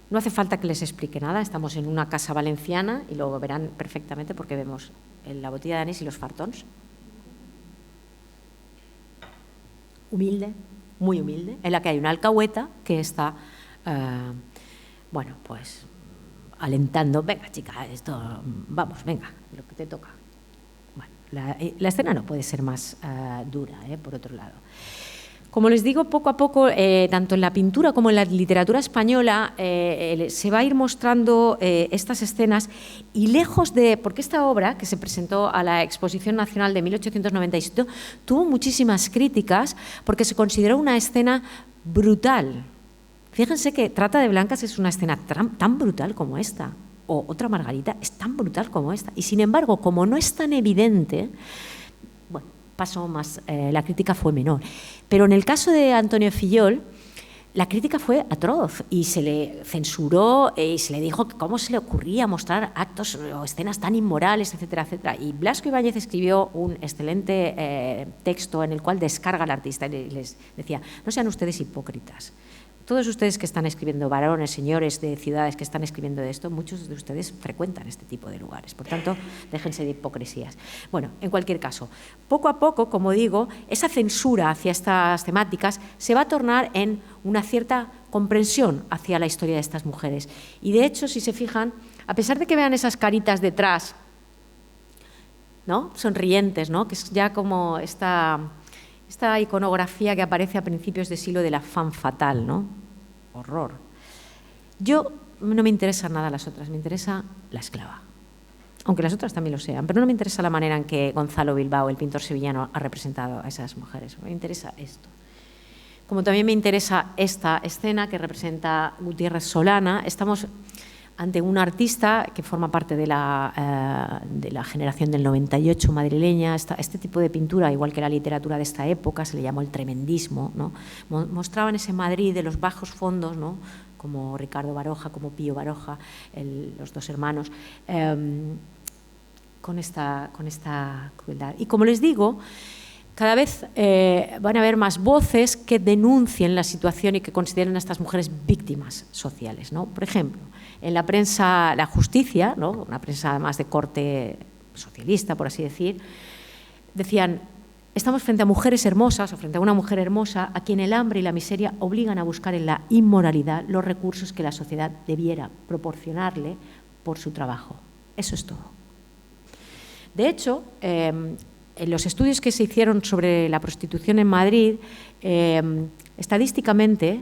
No hace falta que les explique nada, estamos en una casa valenciana y luego verán perfectamente porque vemos la botella de anís y los fartons. Humilde, muy humilde, en la que hay una alcahueta que está, bueno, pues alentando: venga, chica, esto, vamos, venga, lo que te toca. Bueno, la escena no puede ser más dura, por otro lado. Como les digo, poco a poco, tanto en la pintura como en la literatura española, se va a ir mostrando estas escenas, y lejos de... Porque esta obra, que se presentó a la Exposición Nacional de 1897, tuvo muchísimas críticas porque se consideró una escena brutal. Fíjense que Trata de Blancas es una escena tan brutal como esta, o Otra Margarita es tan brutal como esta, y sin embargo, como no es tan evidente, bueno, pasó más, la crítica fue menor. Pero en el caso de Antonio Fillol, la crítica fue atroz y se le censuró y se le dijo que cómo se le ocurría mostrar actos o escenas tan inmorales, etcétera, etcétera. Y Blasco Ibáñez escribió un excelente texto en el cual descarga al artista y les decía: no sean ustedes hipócritas. Todos ustedes que están escribiendo, varones, señores de ciudades que están escribiendo de esto, muchos de ustedes frecuentan este tipo de lugares. Por tanto, déjense de hipocresías. Bueno, en cualquier caso, poco a poco, como digo, esa censura hacia estas temáticas se va a tornar en una cierta comprensión hacia la historia de estas mujeres. Y de hecho, si se fijan, a pesar de que vean esas caritas detrás, ¿no?, sonrientes, ¿no?, que es ya como esta iconografía que aparece a principios de siglo de la femme fatale, ¿no? Horror. Yo no me interesan nada las otras, me interesa la esclava. Aunque las otras también lo sean, pero no me interesa la manera en que Gonzalo Bilbao, el pintor sevillano, ha representado a esas mujeres. Me interesa esto. Como también me interesa esta escena que representa Gutiérrez Solana. Estamos ante un artista que forma parte de la generación del 98 madrileña. Este tipo de pintura, igual que la literatura de esta época, se le llamó el tremendismo, ¿no? Mostraban ese Madrid de los bajos fondos, ¿no?, como Ricardo Baroja, como Pío Baroja, los dos hermanos, con esta crueldad. Y como les digo, cada vez van a haber más voces que denuncien la situación y que consideren a estas mujeres víctimas sociales, ¿no? Por ejemplo, en la prensa La Justicia, ¿no?, una prensa además de corte socialista, por así decir, decían: estamos frente a mujeres hermosas o frente a una mujer hermosa a quien el hambre y la miseria obligan a buscar en la inmoralidad los recursos que la sociedad debiera proporcionarle por su trabajo. Eso es todo. De hecho, en los estudios que se hicieron sobre la prostitución en Madrid, estadísticamente,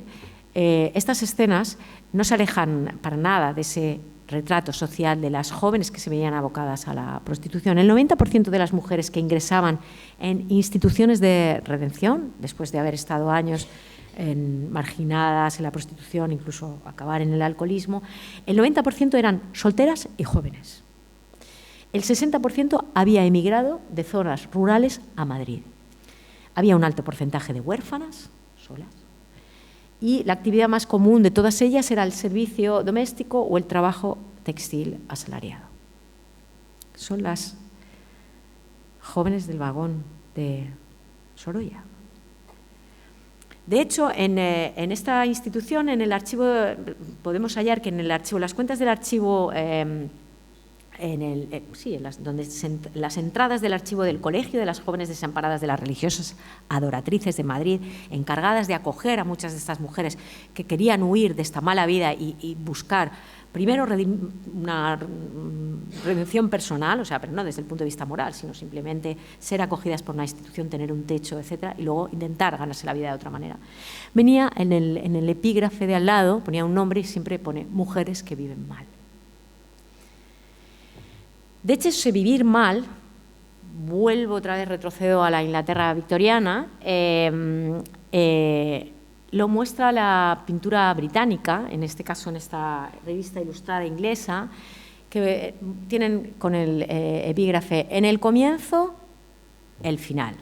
estas escenas no se alejan para nada de ese retrato social de las jóvenes que se veían abocadas a la prostitución. El 90% de las mujeres que ingresaban en instituciones de redención, después de haber estado años marginadas en la prostitución, incluso acabar en el alcoholismo, el 90% eran solteras y jóvenes. El 60% había emigrado de zonas rurales a Madrid. Había un alto porcentaje de huérfanas, solas, y la actividad más común de todas ellas era el servicio doméstico o el trabajo textil asalariado. Son las jóvenes del vagón de Sorolla. De hecho, en esta institución, en el archivo, podemos hallar que en el archivo, las cuentas del archivo las entradas del archivo del Colegio de las Jóvenes Desamparadas de las Religiosas Adoratrices de Madrid, encargadas de acoger a muchas de estas mujeres que querían huir de esta mala vida y buscar primero una redención personal, o sea, pero no desde el punto de vista moral, sino simplemente ser acogidas por una institución, tener un techo, etcétera, y luego intentar ganarse la vida de otra manera. Venía en el epígrafe de al lado, ponía un nombre y siempre pone mujeres que viven mal. De hecho, ese vivir mal, vuelvo otra vez, retrocedo a la Inglaterra victoriana, lo muestra la pintura británica, en este caso en esta revista ilustrada inglesa, que tienen con el epígrafe en el comienzo, el final.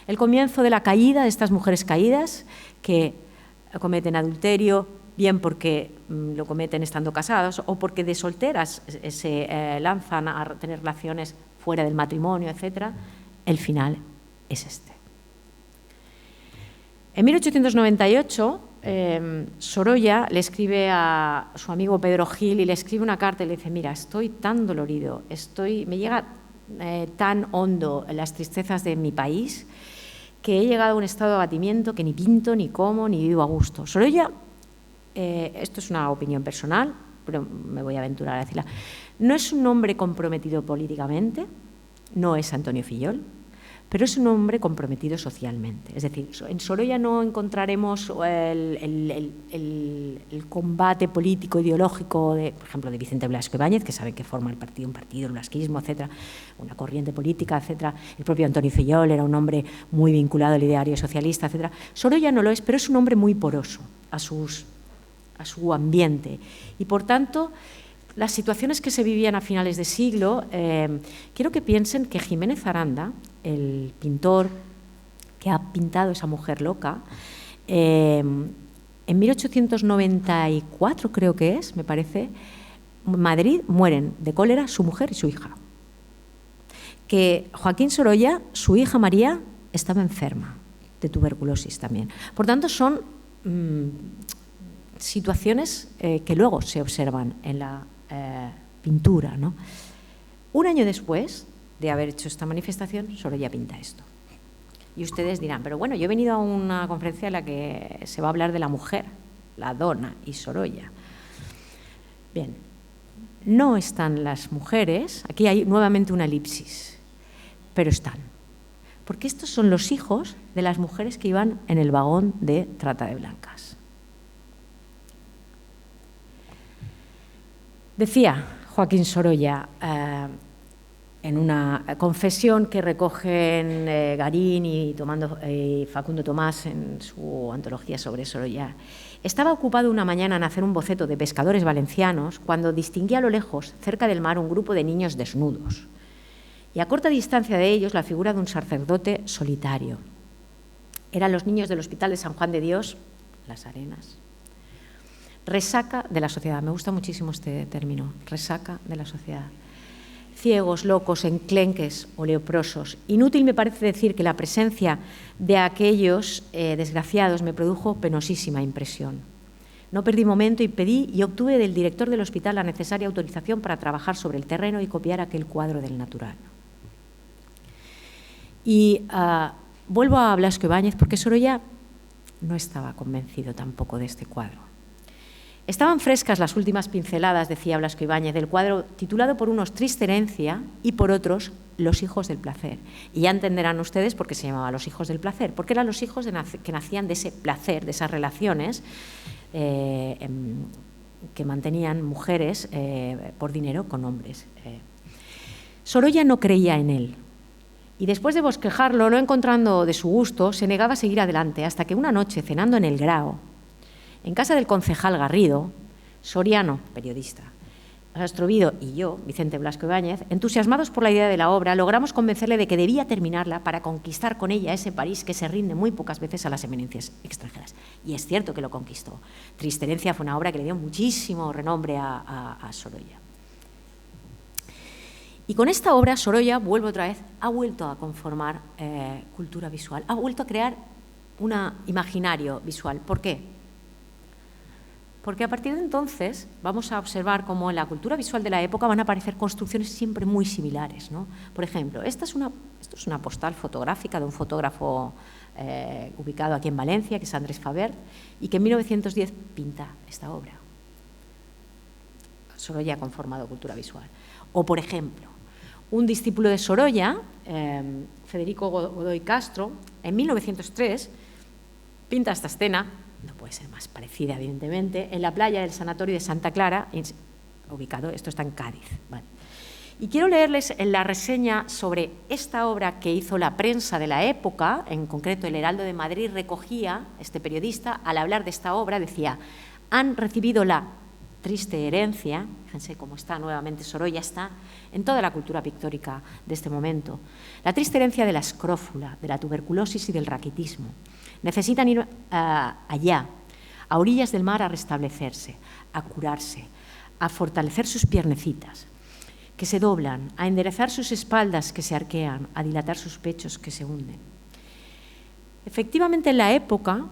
El comienzo de la caída de estas mujeres caídas que cometen adulterio, bien porque lo cometen estando casados o porque de solteras se lanzan a tener relaciones fuera del matrimonio, etc. El final es este. En 1898, Sorolla le escribe a su amigo Pedro Gil y le escribe una carta y le dice: mira, estoy tan dolorido, me llega tan hondo las tristezas de mi país que he llegado a un estado de abatimiento que ni pinto, ni como, ni vivo a gusto. Sorolla, esto es una opinión personal, pero me voy a aventurar a decirla, no es un hombre comprometido políticamente, no es Antonio Fillol, pero es un hombre comprometido socialmente. Es decir, en Sorolla no encontraremos el combate político, ideológico, por ejemplo, de Vicente Blasco Ibáñez, que saben que forma un partido, el blasquismo, etcétera, una corriente política, etcétera. El propio Antonio Fillol era un hombre muy vinculado al ideario socialista, etcétera. Sorolla no lo es, pero es un hombre muy poroso a su ambiente. Y, por tanto, las situaciones que se vivían a finales de siglo, quiero que piensen que Jiménez Aranda, el pintor que ha pintado esa mujer loca, en 1894 creo que es, me parece, en Madrid mueren de cólera su mujer y su hija. Que Joaquín Sorolla, su hija María, estaba enferma de tuberculosis también. Por tanto, son situaciones que luego se observan en la pintura, ¿no? Un año después de haber hecho esta manifestación, Sorolla pinta esto. Y ustedes dirán, pero bueno, yo he venido a una conferencia en la que se va a hablar de la mujer, la dona y Sorolla. Bien, no están las mujeres, aquí hay nuevamente una elipsis, pero están. Porque estos son los hijos de las mujeres que iban en el vagón de trata de blancas. Decía Joaquín Sorolla en una confesión que recogen Garín y Facundo Tomás en su antología sobre Sorolla: estaba ocupado una mañana en hacer un boceto de pescadores valencianos cuando distinguí a lo lejos, cerca del mar, un grupo de niños desnudos y a corta distancia de ellos la figura de un sacerdote solitario. Eran los niños del Hospital de San Juan de Dios, Las Arenas. Resaca de la sociedad, me gusta muchísimo este término, resaca de la sociedad. Ciegos, locos, enclenques o leprosos. Inútil me parece decir que la presencia de aquellos desgraciados me produjo penosísima impresión. No perdí momento y pedí y obtuve del director del hospital la necesaria autorización para trabajar sobre el terreno y copiar aquel cuadro del natural. Y vuelvo a Blasco Ibáñez porque Sorolla no estaba convencido tampoco de este cuadro. Estaban frescas las últimas pinceladas, decía Blasco Ibáñez, del cuadro titulado por unos Triste herencia y por otros Los hijos del placer. Y ya entenderán ustedes por qué se llamaba Los hijos del placer, porque eran los hijos que nacían de ese placer, de esas relaciones que mantenían mujeres por dinero con hombres. Sorolla no creía en él. Y después de bosquejarlo, no encontrando de su gusto, se negaba a seguir adelante, hasta que una noche, cenando en el Grao, en casa del concejal Garrido, Soriano, periodista, Astrovido y yo, Vicente Blasco Ibáñez, entusiasmados por la idea de la obra, logramos convencerle de que debía terminarla para conquistar con ella ese París que se rinde muy pocas veces a las eminencias extranjeras. Y es cierto que lo conquistó. Triste herencia fue una obra que le dio muchísimo renombre a Sorolla. Y con esta obra, Sorolla, vuelvo otra vez, ha vuelto a conformar cultura visual, ha vuelto a crear un imaginario visual. ¿Por qué? Porque a partir de entonces vamos a observar cómo en la cultura visual de la época van a aparecer construcciones siempre muy similares, ¿no? Por ejemplo, esto es una postal fotográfica de un fotógrafo ubicado aquí en Valencia, que es Andrés Faber, y que en 1910 pinta esta obra. Sorolla ha conformado cultura visual. O, por ejemplo, un discípulo de Sorolla, Federico Godoy Castro, en 1903 pinta esta escena, no puede ser más parecida, evidentemente, en la playa del Sanatorio de Santa Clara, ubicado, esto está en Cádiz. Vale. Y quiero leerles la reseña sobre esta obra que hizo la prensa de la época, en concreto el Heraldo de Madrid recogía, este periodista, al hablar de esta obra, decía: han recibido la triste herencia, fíjense cómo está nuevamente Sorolla, está en toda la cultura pictórica de este momento, la triste herencia de la escrófula, de la tuberculosis y del raquitismo. Necesitan ir allá, a orillas del mar, a restablecerse, a curarse, a fortalecer sus piernecitas, que se doblan, a enderezar sus espaldas, que se arquean, a dilatar sus pechos, que se hunden. Efectivamente, en la época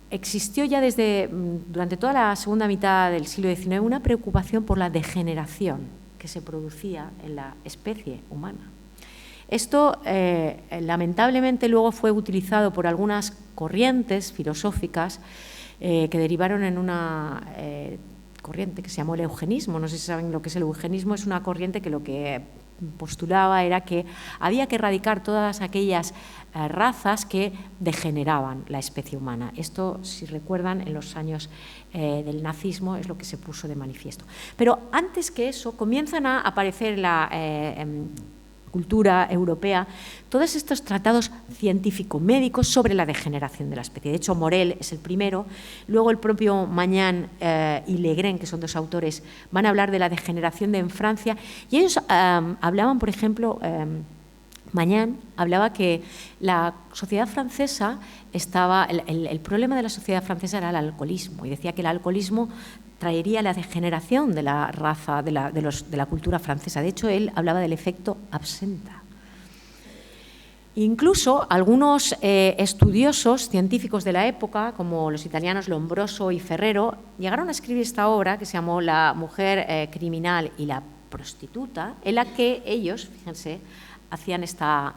existió ya durante toda la segunda mitad del siglo XIX una preocupación por la degeneración que se producía en la especie humana. Esto, lamentablemente, luego fue utilizado por algunas corrientes filosóficas que derivaron en una corriente que se llamó el eugenismo. No sé si saben lo que es el eugenismo. Es una corriente que lo que postulaba era que había que erradicar todas aquellas razas que degeneraban la especie humana. Esto, si recuerdan, en los años del nazismo es lo que se puso de manifiesto. Pero antes que eso, comienzan a aparecer en la cultura europea todos estos tratados científico-médicos sobre la degeneración de la especie. De hecho, Morel es el primero, luego el propio Mañan y Legren, que son dos autores, van a hablar de la degeneración en Francia, y ellos hablaban, por ejemplo, Mañan hablaba que la sociedad francesa el problema de la sociedad francesa era el alcoholismo, y decía que el alcoholismo traería la degeneración de la raza, de la cultura francesa. De hecho, él hablaba del efecto absenta. Incluso algunos estudiosos científicos de la época, como los italianos Lombroso y Ferrero, llegaron a escribir esta obra que se llamó La mujer criminal y la prostituta, en la que ellos, fíjense, hacían esta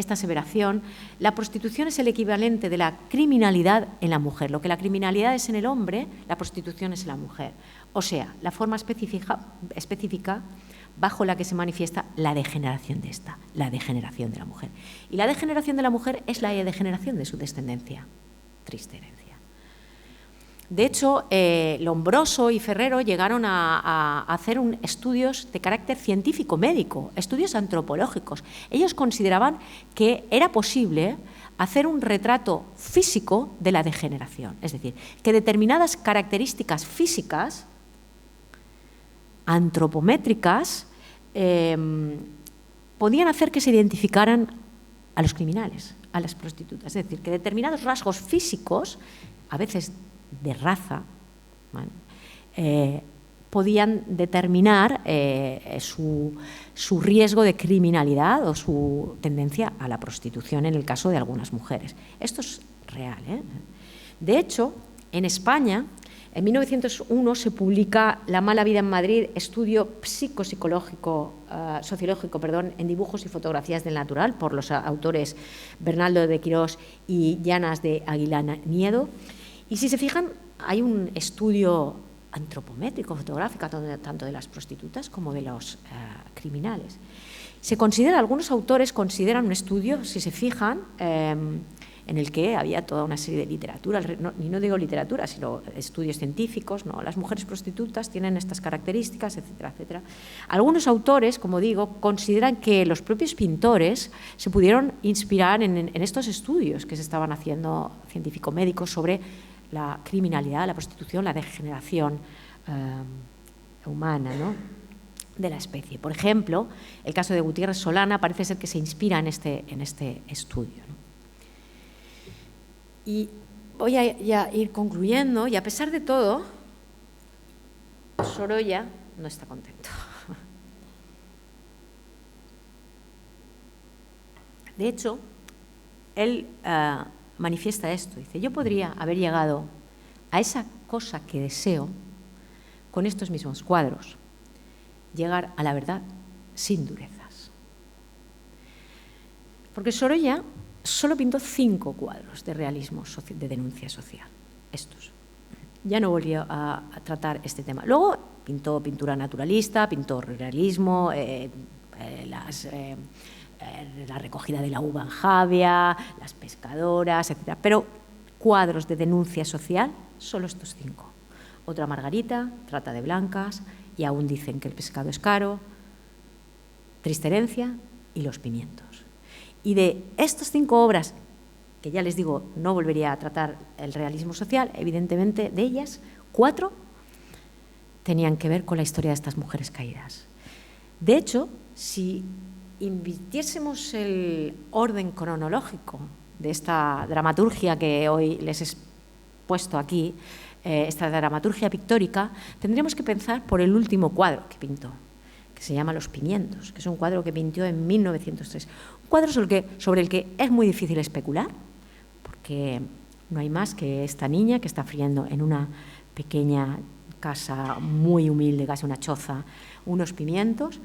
aseveración: la prostitución es el equivalente de la criminalidad en la mujer. Lo que la criminalidad es en el hombre, la prostitución es en la mujer. O sea, la forma específica bajo la que se manifiesta la degeneración de la degeneración de la mujer. Y la degeneración de la mujer es la degeneración de su descendencia. Triste herencia. De hecho, Lombroso y Ferrero llegaron a hacer estudios de carácter científico-médico, estudios antropológicos. Ellos consideraban que era posible hacer un retrato físico de la degeneración, es decir, que determinadas características físicas, antropométricas, podían hacer que se identificaran a los criminales, a las prostitutas. Es decir, que determinados rasgos físicos, a veces de raza, ¿vale?, podían determinar su riesgo de criminalidad o su tendencia a la prostitución en el caso de algunas mujeres. Esto es real, ¿eh? De hecho, en España, en 1901 se publica La mala vida en Madrid, estudio sociológico, en dibujos y fotografías del natural, por los autores Bernaldo de Quirós y Llanas de Aguilar Niedo. Y si se fijan, hay un estudio antropométrico, fotográfico, tanto de las prostitutas como de los criminales. Algunos autores consideran un estudio, si se fijan, en el que había toda una serie de literatura, y no digo literatura, sino estudios científicos, ¿no? Las mujeres prostitutas tienen estas características, etcétera, etcétera. Algunos autores, como digo, consideran que los propios pintores se pudieron inspirar en estos estudios que se estaban haciendo científico-médicos sobre la criminalidad, la prostitución, la degeneración humana, ¿no?, de la especie. Por ejemplo, el caso de Gutiérrez Solana parece ser que se inspira en este estudio, ¿no? Y voy a ya ir concluyendo, y a pesar de todo, Sorolla no está contento. De hecho, él manifiesta esto, dice: yo podría haber llegado a esa cosa que deseo con estos mismos cuadros, llegar a la verdad sin durezas. Porque Sorolla solo pintó 5 cuadros de realismo, de denuncia social, estos. Ya no volvió a tratar este tema. Luego pintó pintura naturalista, pintó realismo, la recogida de la uva en Javia, las pescadoras, etc. Pero cuadros de denuncia social, solo estos 5. Otra Margarita, trata de blancas, y aún dicen que el pescado es caro, Triste herencia y Los pimientos. Y de estas 5 obras, que ya les digo, no volvería a tratar el realismo social, evidentemente de ellas, 4 tenían que ver con la historia de estas mujeres caídas. De hecho, si invirtiésemos el orden cronológico de esta dramaturgia que hoy les he puesto aquí, esta dramaturgia pictórica, tendríamos que pensar por el último cuadro que pintó, que se llama Los pimientos, que es un cuadro que pintó en 1903. Un cuadro sobre el que es muy difícil especular, porque no hay más que esta niña que está friendo en una pequeña casa muy humilde, casi una choza, unos pimientos,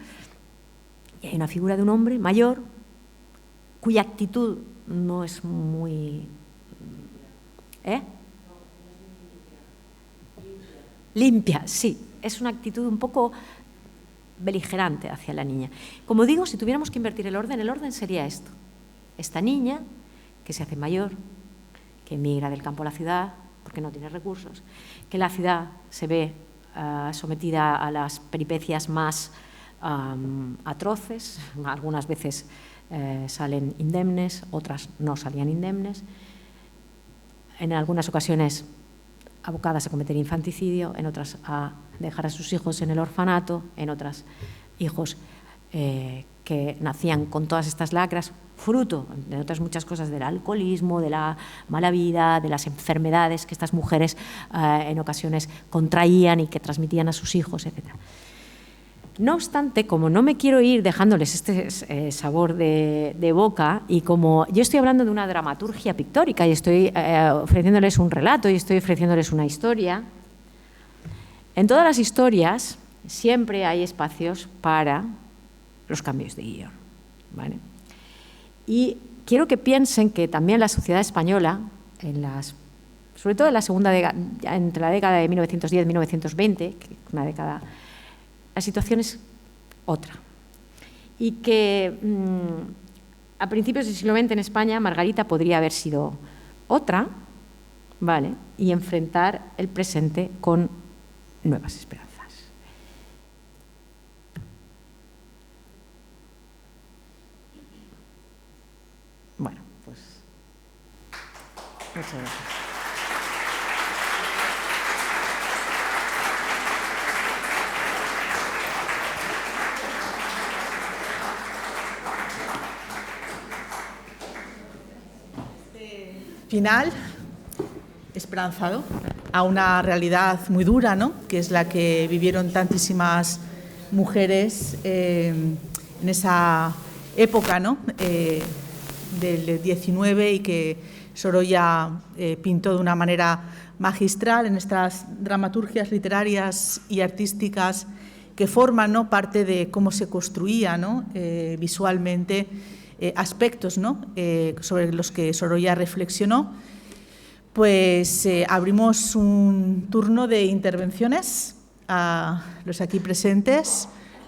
y hay una figura de un hombre mayor cuya actitud no es muy... Limpia, sí, es una actitud un poco beligerante hacia la niña. Como digo, si tuviéramos que invertir el orden sería esto. Esta niña que se hace mayor, que emigra del campo a la ciudad porque no tiene recursos, que la ciudad se ve sometida a las peripecias más atroces, algunas veces salen indemnes, otras no salían indemnes, en algunas ocasiones abocadas a cometer infanticidio, en otras a dejar a sus hijos en el orfanato, en otras hijos que nacían con todas estas lacras, fruto, de otras muchas cosas, del alcoholismo, de la mala vida, de las enfermedades que estas mujeres en ocasiones contraían y que transmitían a sus hijos, etc. No obstante, como no me quiero ir dejándoles este sabor de boca, y como yo estoy hablando de una dramaturgia pictórica y estoy ofreciéndoles un relato y estoy ofreciéndoles una historia, en todas las historias siempre hay espacios para los cambios de guión, ¿vale? Y quiero que piensen que también la sociedad española, sobre todo en la segunda década, entre la década de 1910 y 1920, que es una década, la situación es otra. Y que a principios del siglo XX en España Margarita podría haber sido otra, ¿vale? Y enfrentar el presente con nuevas esperanzas. Bueno, pues muchas gracias. Final, esperanzado, a una realidad muy dura, ¿no? Que es la que vivieron tantísimas mujeres en esa época, ¿no? Del 19, y que Sorolla pintó de una manera magistral en estas dramaturgias literarias y artísticas que forman, ¿no?, parte de cómo se construía, ¿no?, visualmente aspectos, ¿no?, sobre los que Sorolla reflexionó. Pues abrimos un turno de intervenciones a los aquí presentes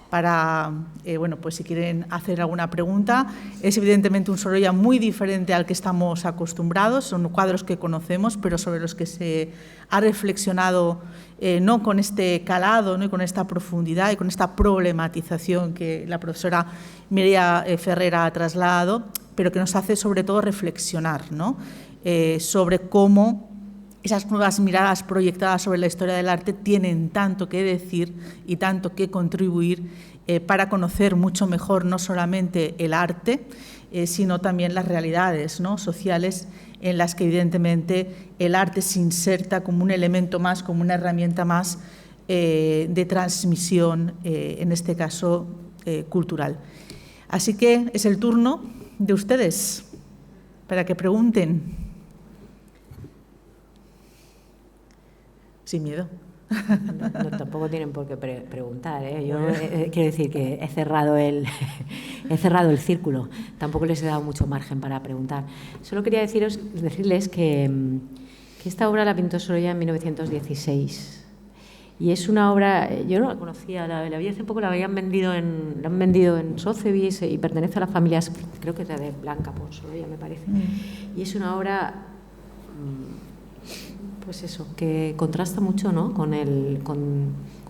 para, bueno, pues si quieren hacer alguna pregunta. Es evidentemente un Sorolla muy diferente al que estamos acostumbrados, son cuadros que conocemos, pero sobre los que se ha reflexionado no con este calado, ¿no?, y con esta profundidad y con esta problematización que la profesora Mireia Ferrer ha trasladado, pero que nos hace sobre todo reflexionar, ¿no?, sobre cómo esas nuevas miradas proyectadas sobre la historia del arte tienen tanto que decir y tanto que contribuir para conocer mucho mejor no solamente el arte, sino también las realidades, ¿no?, sociales, en las que evidentemente el arte se inserta como un elemento más, como una herramienta más de transmisión, en este caso cultural. Así que es el turno de ustedes para que pregunten. sin miedo. No, tampoco tienen por qué preguntar, ¿eh? Yo quiero decir que he cerrado el círculo. Tampoco les he dado mucho margen para preguntar. Solo quería decirles que esta obra la pintó Sorolla en 1916. Y es una obra, yo no la conocía, la vi hace poco, la han vendido en Sotheby's y pertenece a la familia, creo que es de Blanca por Sorolla, me parece. Y es una obra, pues eso, que contrasta mucho, ¿no?, con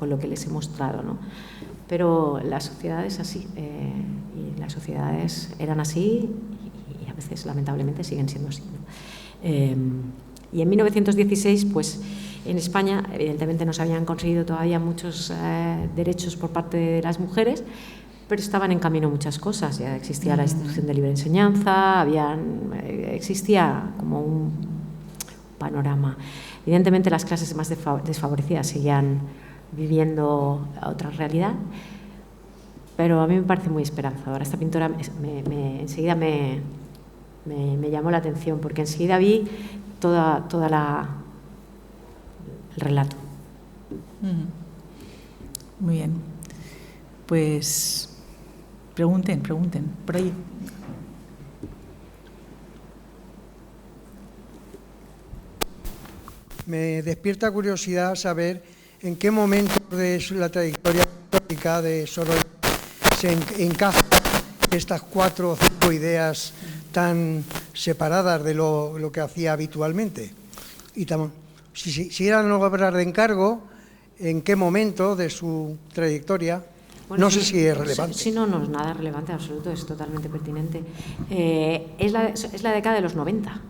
lo que les he mostrado, ¿no? Pero la sociedad es así, y las sociedades eran así y a veces lamentablemente siguen siendo así, ¿no? Y en 1916, pues en España evidentemente no se habían conseguido todavía muchos derechos por parte de las mujeres, pero estaban en camino muchas cosas. Ya existía la institución de libre enseñanza, existía como un panorama. Evidentemente las clases más desfavorecidas seguían viviendo otra realidad, pero a mí me parece muy esperanzadora. Esta pintora enseguida me llamó la atención, porque enseguida vi toda el relato. Muy bien. Pues pregunten, por ahí. Me despierta curiosidad saber en qué momento de la trayectoria histórica de Sorolla se encajan estas 4 o 5 ideas tan separadas de lo que hacía habitualmente. Y si eran obras de encargo, ¿en qué momento de su trayectoria? Bueno, no sé si es relevante. Sí, no es nada relevante, absoluto, es totalmente pertinente. Es la década de los 90.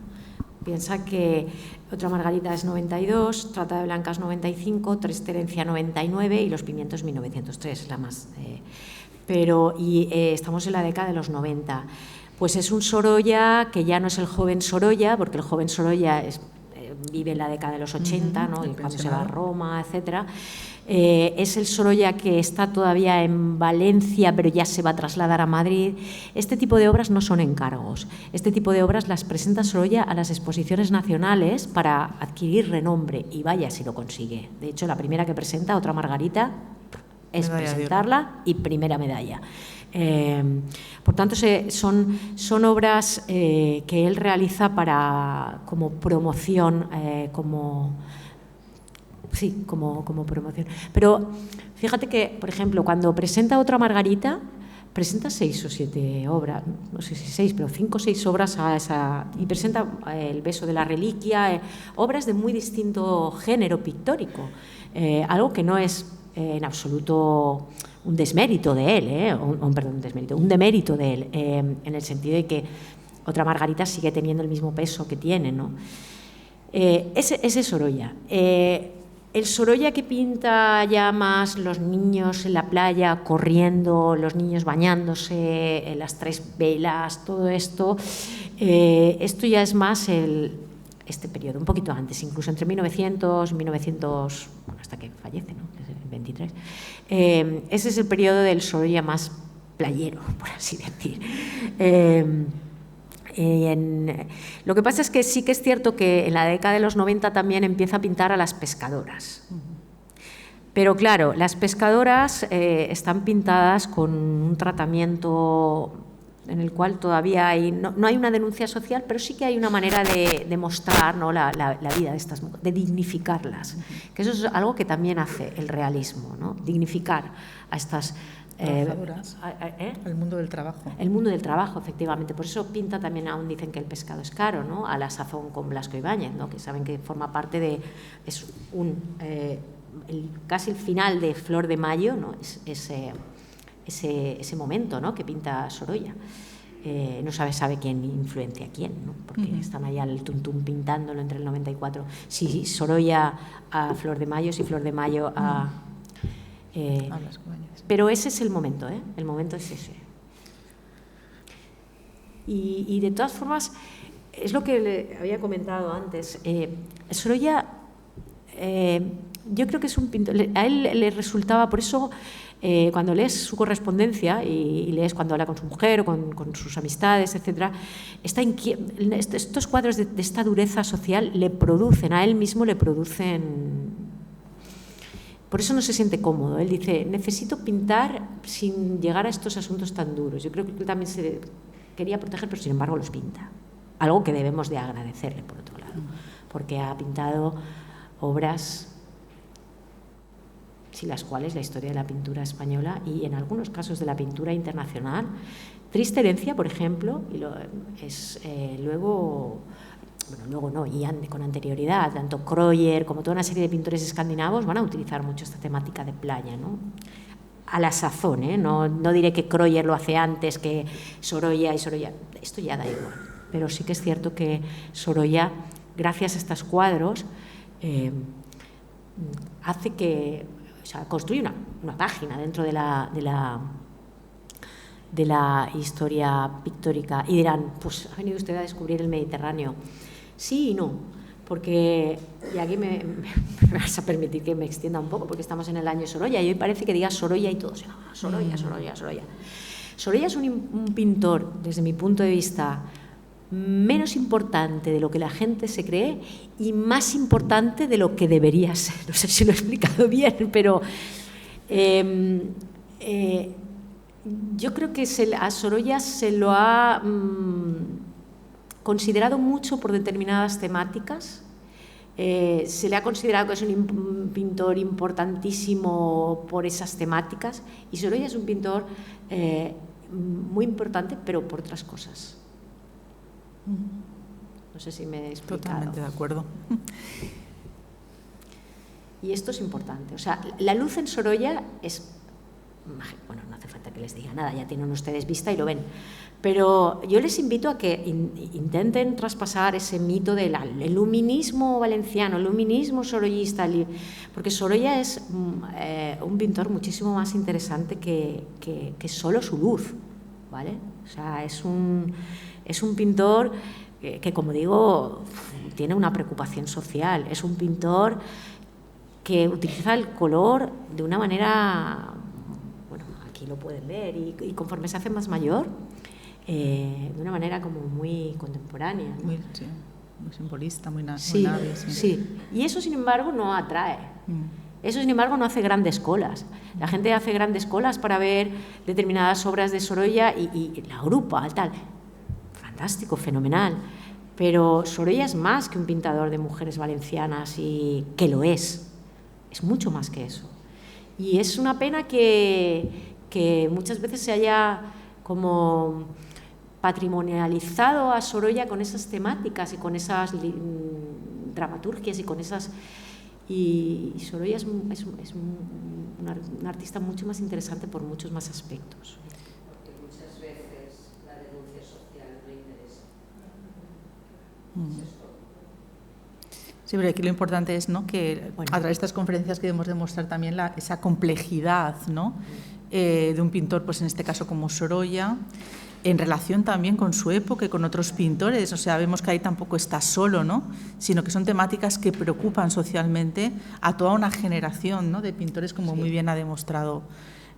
Piensa que Otra Margarita es 92, Trata de Blancas 95, Tres Terencia 99 y Los Pimientos 1903, es la más. Estamos en la década de los 90. Pues es un Sorolla que ya no es el joven Sorolla, porque el joven Sorolla vive en la década de los 80, ¿no? Y cuando se va a Roma, etcétera. Es el Sorolla que está todavía en Valencia, pero ya se va a trasladar a Madrid. Este tipo de obras no son encargos. Este tipo de obras las presenta Sorolla a las exposiciones nacionales para adquirir renombre, y vaya si lo consigue. De hecho, la primera que presenta, Otra Margarita, es presentarla y primera medalla. Por tanto, son obras que él realiza como promoción, como promoción. Pero fíjate que, por ejemplo, cuando presenta Otra Margarita, presenta 6 o 7 obras, no sé si 6, pero 5 o 6 obras y presenta El beso de la reliquia, obras de muy distinto género pictórico, algo que no es en absoluto un desmérito de él, un demérito de él, en el sentido de que Otra Margarita sigue teniendo el mismo peso que tiene, ¿no? Ese Sorolla. El Sorolla que pinta ya más los niños en la playa corriendo, los niños bañándose, las 3 velas, todo esto, esto ya es más este periodo, un poquito antes, incluso entre 1900, bueno, hasta que fallece, ¿no? Es el 23. Ese es el periodo del Sorolla más playero, por así decir. Lo que pasa es que sí que es cierto que en la década de los 90 también empieza a pintar a las pescadoras. Pero claro, las pescadoras están pintadas con un tratamiento en el cual todavía no hay una denuncia social, pero sí que hay una manera de mostrar, ¿no?, la vida de estas mujeres, de dignificarlas. Que eso es algo que también hace el realismo, ¿no? Dignificar a estas trabajadoras, el mundo del trabajo. El mundo del trabajo, efectivamente. Por eso pinta también, aún dicen que el pescado es caro, ¿no?, a la sazón con Blasco Ibáñez, ¿no?, que saben que forma parte de casi el final de Flor de Mayo, ¿no?, ese momento, ¿no?, que pinta Sorolla. No sabe quién influencia a quién, ¿no?, porque están allá el tuntún pintándolo entre el 94. Si Sorolla a Flor de Mayo, si Flor de Mayo a pero ese es el momento, el momento es ese. Y de todas formas, es lo que le había comentado antes, Sorolla, yo creo que es un pintor, a él le resultaba, por eso cuando lees su correspondencia y lees cuando habla con su mujer o con sus amistades, etcétera, estos cuadros de esta dureza social a él mismo le producen por eso no se siente cómodo. Él dice, necesito pintar sin llegar a estos asuntos tan duros. Yo creo que él también se quería proteger, pero sin embargo los pinta. Algo que debemos de agradecerle, por otro lado, porque ha pintado obras sin las cuales la historia de la pintura española y en algunos casos de la pintura internacional, Triste herencia, por ejemplo, luego no, y con anterioridad, tanto Kreuer como toda una serie de pintores escandinavos van a utilizar mucho esta temática de playa, ¿no? A la sazón, ¿eh? No diré que Kreuer lo hace antes que Sorolla, esto ya da igual, pero sí que es cierto que Sorolla, gracias a estos cuadros, hace que, o sea, construye una página dentro de la historia pictórica, y dirán, pues ha venido usted a descubrir el Mediterráneo. Sí y no, porque, y aquí me vas a permitir que me extienda un poco, porque estamos en el año Sorolla, y hoy parece que digas Sorolla y todo, Sorolla. Sorolla es un pintor, desde mi punto de vista, menos importante de lo que la gente se cree y más importante de lo que debería ser. No sé si lo he explicado bien, pero yo creo que a Sorolla se lo ha considerado mucho por determinadas temáticas. Se le ha considerado que es un pintor importantísimo por esas temáticas, y Sorolla es un pintor muy importante, pero por otras cosas. No sé si me he explicado. Totalmente de acuerdo. Y esto es importante. O sea, la luz en Sorolla es... Bueno, no hace falta que les diga nada, ya tienen ustedes vista y lo ven. Pero yo les invito a que intenten traspasar ese mito del iluminismo valenciano, el iluminismo sorollista, porque Sorolla es un pintor muchísimo más interesante que solo su luz, ¿vale? O sea, es un pintor que, como digo, tiene una preocupación social, es un pintor que utiliza el color de una manera, bueno, aquí lo pueden ver, y conforme se hace más mayor, de una manera como muy contemporánea, ¿no? Muy simbolista, muy nave. Sí. Y eso, sin embargo, no atrae. Eso, sin embargo, no hace grandes colas. La gente hace grandes colas para ver determinadas obras de Sorolla y la agrupa, tal. Fantástico, fenomenal. Pero Sorolla es más que un pintador de mujeres valencianas, y que lo es. Es mucho más que eso. Y es una pena que muchas veces se haya como patrimonializado a Sorolla con esas temáticas y con esas dramaturgias y con esas... Y Sorolla es un artista mucho más interesante por muchos más aspectos. Porque muchas veces la denuncia social no interesa. Sí, pero aquí lo importante es, ¿no?, que a través de estas conferencias queremos demostrar también esa complejidad, ¿no?, de un pintor, pues en este caso como Sorolla, en relación también con su época y con otros pintores. O sea, vemos que ahí tampoco está solo, ¿no?, sino que son temáticas que preocupan socialmente a toda una generación, ¿no?, de pintores, como muy bien ha demostrado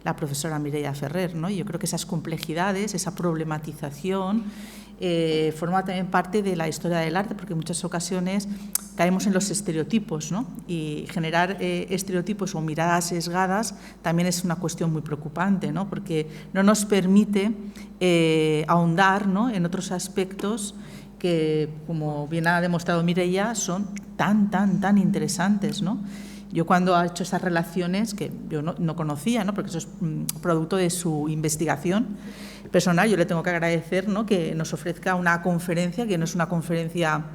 la profesora Mireia Ferrer, ¿no? Y yo creo que esas complejidades, esa problematización, forma también parte de la historia del arte, porque en muchas ocasiones caemos en los estereotipos, ¿no? Y generar estereotipos o miradas sesgadas también es una cuestión muy preocupante, ¿no?, porque no nos permite ahondar, ¿no?, en otros aspectos que, como bien ha demostrado Mireia, son tan interesantes, ¿no? Yo, cuando ha hecho esas relaciones, que yo no conocía, ¿no?, porque eso es producto de su investigación personal, yo le tengo que agradecer, ¿no?, que nos ofrezca una conferencia, que no es una conferencia,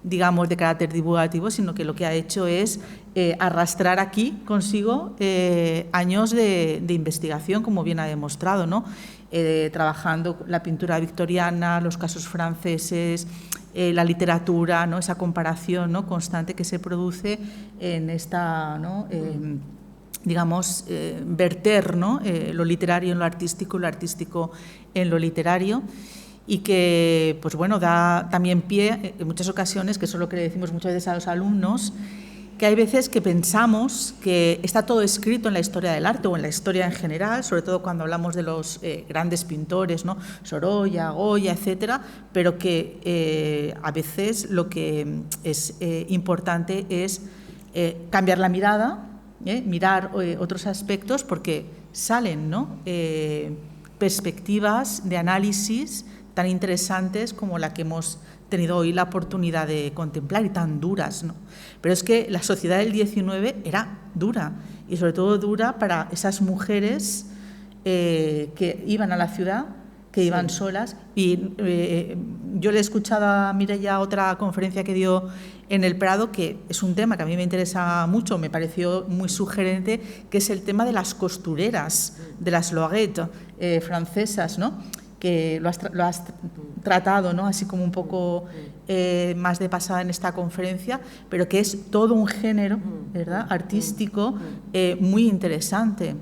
digamos, de carácter divulgativo, sino que lo que ha hecho es arrastrar aquí consigo años de investigación, como bien ha demostrado, ¿no?, trabajando la pintura victoriana, los casos franceses, la literatura, ¿no?, esa comparación, ¿no?, constante que se produce en esta, ¿no?, digamos, verter, ¿no?, lo literario en lo artístico en lo literario, y que, pues bueno, da también pie en muchas ocasiones, que eso es lo que le decimos muchas veces a los alumnos, que hay veces que pensamos que está todo escrito en la historia del arte o en la historia en general, sobre todo cuando hablamos de los grandes pintores, ¿no?, Sorolla, Goya, etcétera, pero que a veces lo que es importante es cambiar la mirada mirar otros aspectos porque salen, ¿no? Perspectivas de análisis tan interesantes como la que hemos tenido hoy la oportunidad de contemplar y tan duras, ¿no? Pero es que la sociedad del 19 era dura y sobre todo dura para esas mujeres que iban a la ciudad, que iban solas. Y yo le he escuchado a Mireia otra conferencia que dio en el Prado, que es un tema que a mí me interesa mucho, me pareció muy sugerente, que es el tema de las costureras, de las loaguettes francesas, ¿no? Que lo has tratado, ¿no? Así como un poco más de pasada en esta conferencia, pero que es todo un género, ¿verdad?, artístico muy interesante.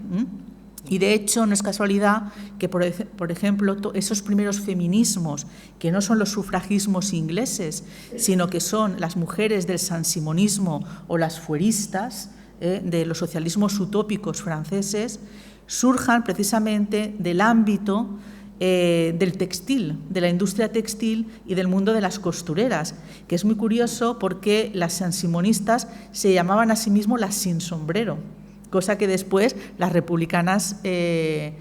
Y de hecho no es casualidad que, por ejemplo, esos primeros feminismos, que no son los sufragismos ingleses, sino que son las mujeres del sansimonismo o las fueristas de los socialismos utópicos franceses, surjan precisamente del ámbito del textil, de la industria textil y del mundo de las costureras, que es muy curioso porque las sansimonistas se llamaban a sí mismos las sin sombrero, cosa que después las republicanas en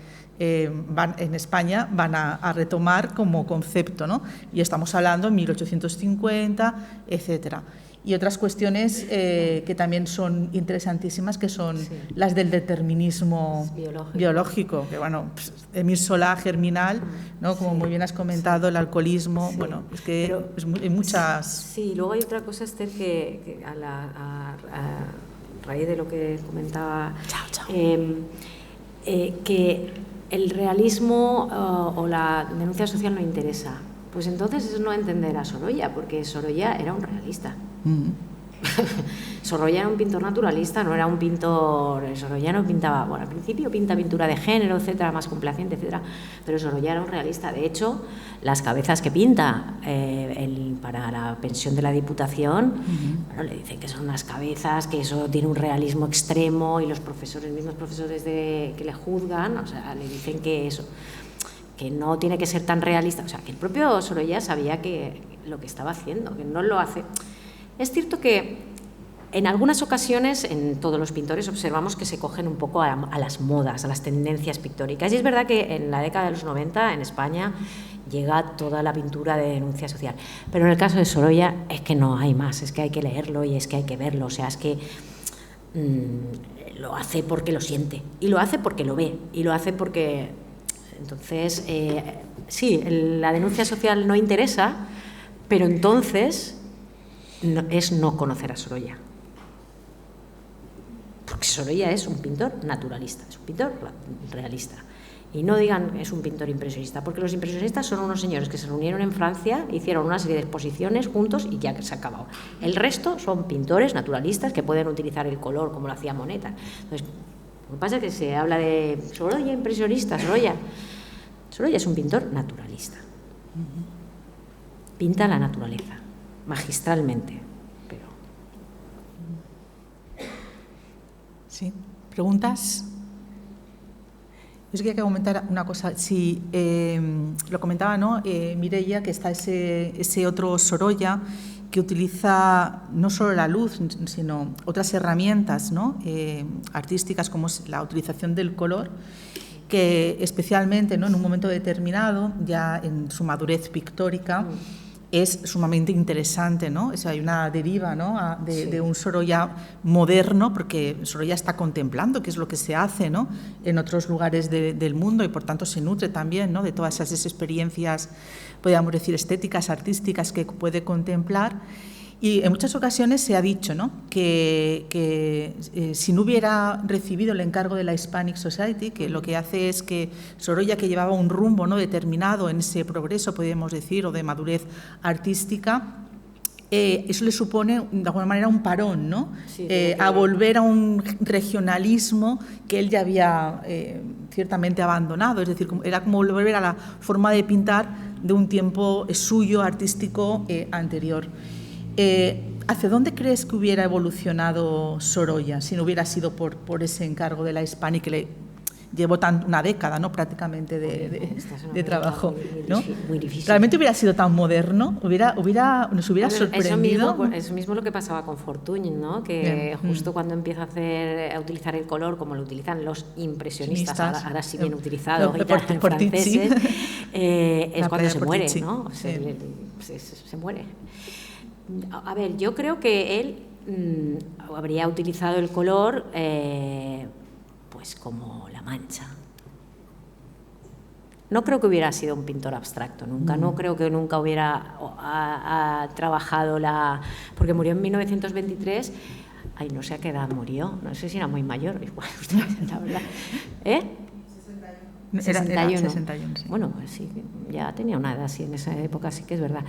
España van a retomar como concepto, ¿no? Y estamos hablando en 1850, etcétera. Y otras cuestiones que también son interesantísimas, que son las del determinismo biológico, que bueno, pues, Émile Zola, germinal, ¿no? Como muy bien has comentado, el alcoholismo, bueno, es que hay muchas... Sí, luego hay otra cosa, Esther, que a raíz de lo que comentaba, que el realismo o la denuncia social no interesa. Pues entonces es no entender a Sorolla, porque Sorolla era un realista. Sorolla era un pintor naturalista, no era un pintor... Sorolla no pintaba... Bueno, al principio pinta pintura de género, etcétera, más complaciente, etcétera, pero Sorolla era un realista. De hecho, las cabezas que pinta para la pensión de la Diputación, bueno, le dicen que son unas cabezas, que eso tiene un realismo extremo, y los profesores, mismos profesores que le juzgan, o sea, le dicen que eso, que no tiene que ser tan realista. O sea, que el propio Sorolla sabía que lo que estaba haciendo, que no lo hace... Es cierto que en algunas ocasiones en todos los pintores observamos que se cogen un poco a las modas, a las tendencias pictóricas. Y es verdad que en la década de los 90 en España llega toda la pintura de denuncia social. Pero en el caso de Sorolla es que no hay más, es que hay que leerlo y es que hay que verlo. O sea, es que lo hace porque lo siente y lo hace porque lo ve y lo hace porque... Entonces, sí, la denuncia social no interesa, pero entonces... es no conocer a Sorolla, porque Sorolla es un pintor naturalista, es un pintor realista, y no digan es un pintor impresionista, porque los impresionistas son unos señores que se reunieron en Francia, hicieron una serie de exposiciones juntos y ya se ha acabado. El resto son pintores naturalistas que pueden utilizar el color como lo hacía Monet. Entonces, lo que pasa es que se habla de Sorolla impresionista. Sorolla es un pintor naturalista, pinta la naturaleza magistralmente, pero... Sí, ¿preguntas? Yo quería comentar una cosa. Sí, lo comentaba, ¿no? Mireia, que está ese otro Sorolla que utiliza no solo la luz, sino otras herramientas, ¿no? Artísticas, como es la utilización del color, que especialmente, ¿no?, en un momento determinado, ya en su madurez pictórica, es sumamente interesante, ¿no? O sea, hay una deriva, ¿no?, de un Sorolla moderno, porque Sorolla está contemplando qué es lo que se hace, ¿no?, en otros lugares del mundo, y por tanto se nutre también, ¿no?, de todas esas experiencias, podríamos decir, estéticas, artísticas que puede contemplar. Y en muchas ocasiones se ha dicho, ¿no?, que si no hubiera recibido el encargo de la Hispanic Society, que lo que hace es que Sorolla, que llevaba un rumbo, ¿no?, determinado en ese progreso, podríamos decir, o de madurez artística, eso le supone de alguna manera un parón, ¿no?, a volver a un regionalismo que él ya había ciertamente abandonado. Es decir, era como volver a la forma de pintar de un tiempo suyo artístico anterior. ¿Hacia dónde crees que hubiera evolucionado Sorolla si no hubiera sido por ese encargo de la Hispanic, que le llevo una década, ¿no?, prácticamente de trabajo, ¿no? Muy difícil. Realmente hubiera sido tan moderno, nos hubiera sorprendido. Eso mismo lo que pasaba con Fortuny, ¿no? Que justo cuando empieza a utilizar el color, como lo utilizan los impresionistas, ahora sí bien utilizado, franceses, es cuando se muere, ¿no? Se muere. A ver, yo creo que él habría utilizado el color pues como La Mancha. No creo que hubiera sido un pintor abstracto nunca, no creo que nunca hubiera trabajado porque murió en 1923, ay, no sé a qué edad murió, no sé si era muy mayor, igual, la verdad. 61. Sí. Bueno, sí, ya tenía una edad así en esa época, sí que es verdad.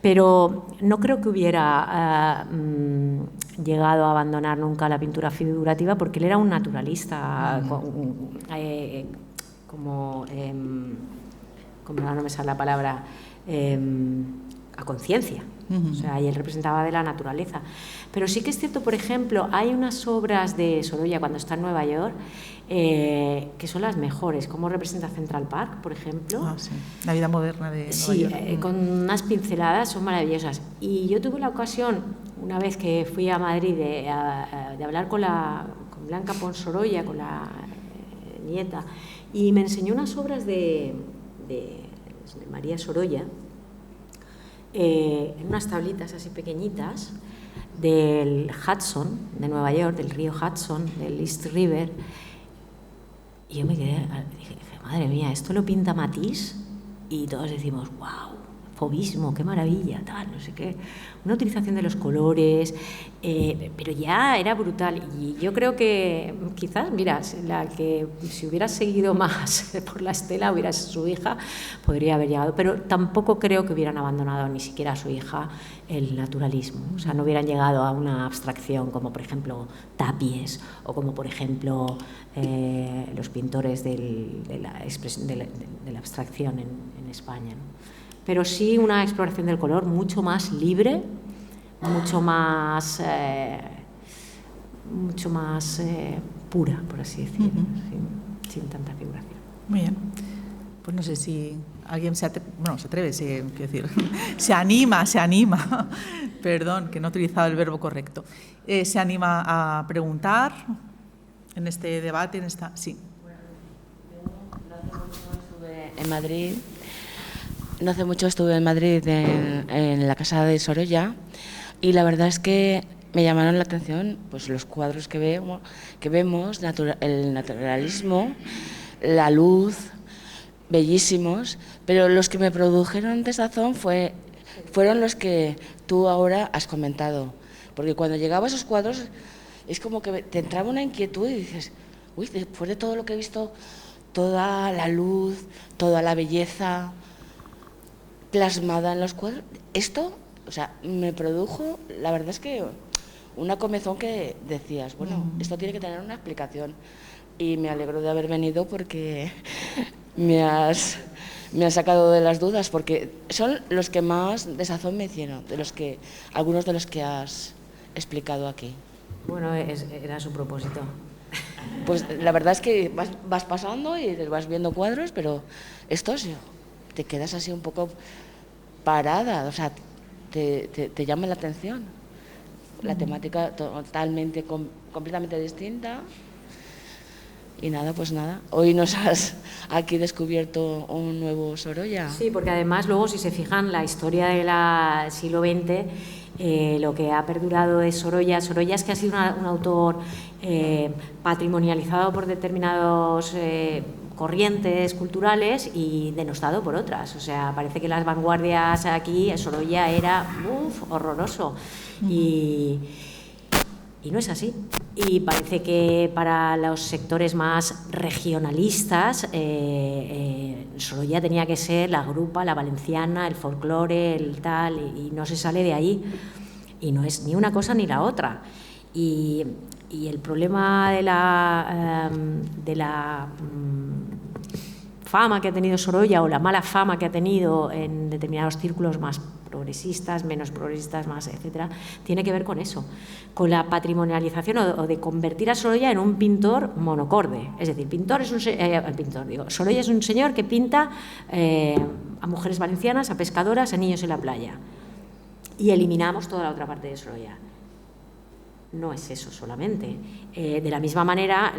Pero no creo que hubiera llegado a abandonar nunca la pintura figurativa, porque él era un naturalista, como ahora no me sale la palabra, a conciencia. O sea, y él representaba de la naturaleza. Pero sí que es cierto, por ejemplo, hay unas obras de Sorolla cuando está en Nueva York que son las mejores, como representa Central Park, por ejemplo. Sí. La vida moderna de Nueva York. Sí, con unas pinceladas, son maravillosas. Y yo tuve la ocasión, una vez que fui a Madrid, de hablar con Blanca Pons Sorolla, con la nieta, y me enseñó unas obras de María Sorolla, en unas tablitas así pequeñitas, del Hudson, de Nueva York, del río Hudson, del East River. Y yo me quedé, dije, madre mía, esto lo pinta Matisse, y todos decimos, wow, fauvismo, qué maravilla, tal, no sé qué. Una utilización de los colores, pero ya era brutal. Y yo creo que quizás, mira, si hubiera seguido más por la estela, hubiera sido su hija, podría haber llegado. Pero tampoco creo que hubieran abandonado ni siquiera a su hija el naturalismo. O sea, no hubieran llegado a una abstracción como, por ejemplo, Tapies, o como, por ejemplo, los pintores de la abstracción en España, ¿no? Pero sí una exploración del color mucho más libre, mucho más pura, por así decirlo, sin tanta figuración. Muy bien. Pues no sé si alguien se atreve, quiero decir, se anima, perdón, que no he utilizado el verbo correcto, se anima a preguntar en este debate, sí. Bueno, no hace mucho estuve en Madrid en la casa de Sorolla, y la verdad es que me llamaron la atención pues los cuadros que vemos, el naturalismo, la luz, bellísimos, pero los que me produjeron desazón fueron los que tú ahora has comentado, porque cuando llegaba a esos cuadros es como que te entraba una inquietud y dices, uy, después de todo lo que he visto, toda la luz, toda la belleza plasmada en los cuadros, esto, o sea, me produjo, la verdad es que una comezón que decías, bueno, esto tiene que tener una explicación, y me alegro de haber venido porque me has sacado de las dudas, porque son los que más desazón me hicieron, algunos de los que has explicado aquí. Bueno, era su propósito. Pues la verdad es que vas pasando y vas viendo cuadros, pero estos te quedas así un poco parada, o sea, te llama la atención. La temática totalmente, completamente distinta. Y nada, pues nada, hoy nos has aquí descubierto un nuevo Sorolla. Sí, porque además luego, si se fijan, la historia del siglo XX, lo que ha perdurado de Sorolla es que ha sido un autor patrimonializado por determinadas corrientes culturales y denostado por otras. O sea, parece que las vanguardias aquí, Sorolla era horroroso. Y no es así. Y parece que para los sectores más regionalistas, Sorolla tenía que ser la grupa, la valenciana, el folclore, el tal, y no se sale de ahí. Y no es ni una cosa ni la otra. Y el problema de la fama que ha tenido Sorolla o la mala fama que ha tenido en determinados círculos más progresistas, menos progresistas, más, etcétera, tiene que ver con eso, con la patrimonialización o de convertir a Sorolla en un pintor monocorde. Es decir, Sorolla es un señor que pinta a mujeres valencianas, a pescadoras, a niños en la playa. Y eliminamos toda la otra parte de Sorolla. No es eso solamente. De la misma manera,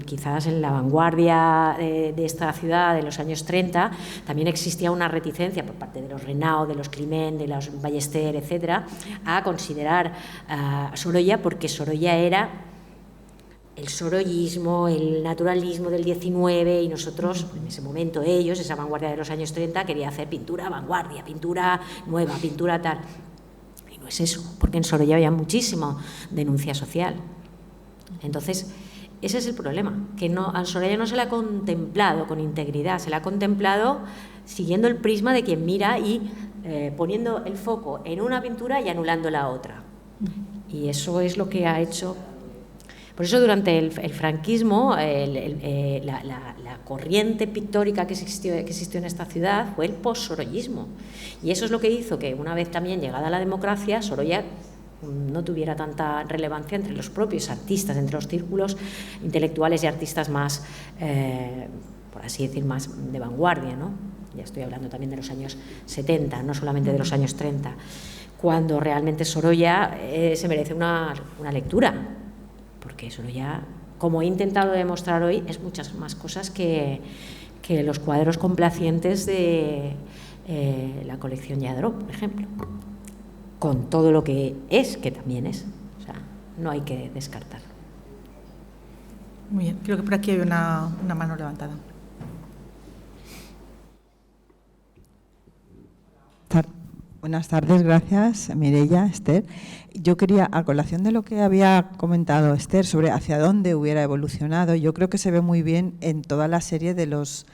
quizás en la vanguardia de esta ciudad de los años 30 también existía una reticencia por parte de los Renau, de los Climent, de los Ballester, etcétera, a considerar a Sorolla, porque Sorolla era el sorollismo, el naturalismo del 19, y nosotros, en ese momento ellos, esa vanguardia de los años 30, quería hacer pintura vanguardia, pintura nueva, pintura tal. No es eso, porque en Sorolla había muchísima denuncia social. Entonces, ese es el problema, que a Sorolla no se le ha contemplado con integridad, se le ha contemplado siguiendo el prisma de quien mira y poniendo el foco en una pintura y anulando la otra. Y eso es lo que ha hecho. Por eso durante el franquismo la corriente pictórica que existió en esta ciudad fue el postsorollismo. Y eso es lo que hizo que, una vez también llegada la democracia, Sorolla no tuviera tanta relevancia entre los propios artistas, entre los círculos intelectuales y artistas más, por así decir, más de vanguardia, ¿no? Ya estoy hablando también de los años 70, no solamente de los años 30, cuando realmente Sorolla se merece una lectura. Porque Sorolla, como he intentado demostrar hoy, es muchas más cosas que los cuadros complacientes de la colección Lladró, por ejemplo, con todo lo que también es. O sea, no hay que descartarlo. Muy bien, creo que por aquí hay una mano levantada. Buenas tardes, gracias Mireia, Esther. Yo quería, a colación de lo que había comentado Esther sobre hacia dónde hubiera evolucionado, yo creo que se ve muy bien en toda la serie de los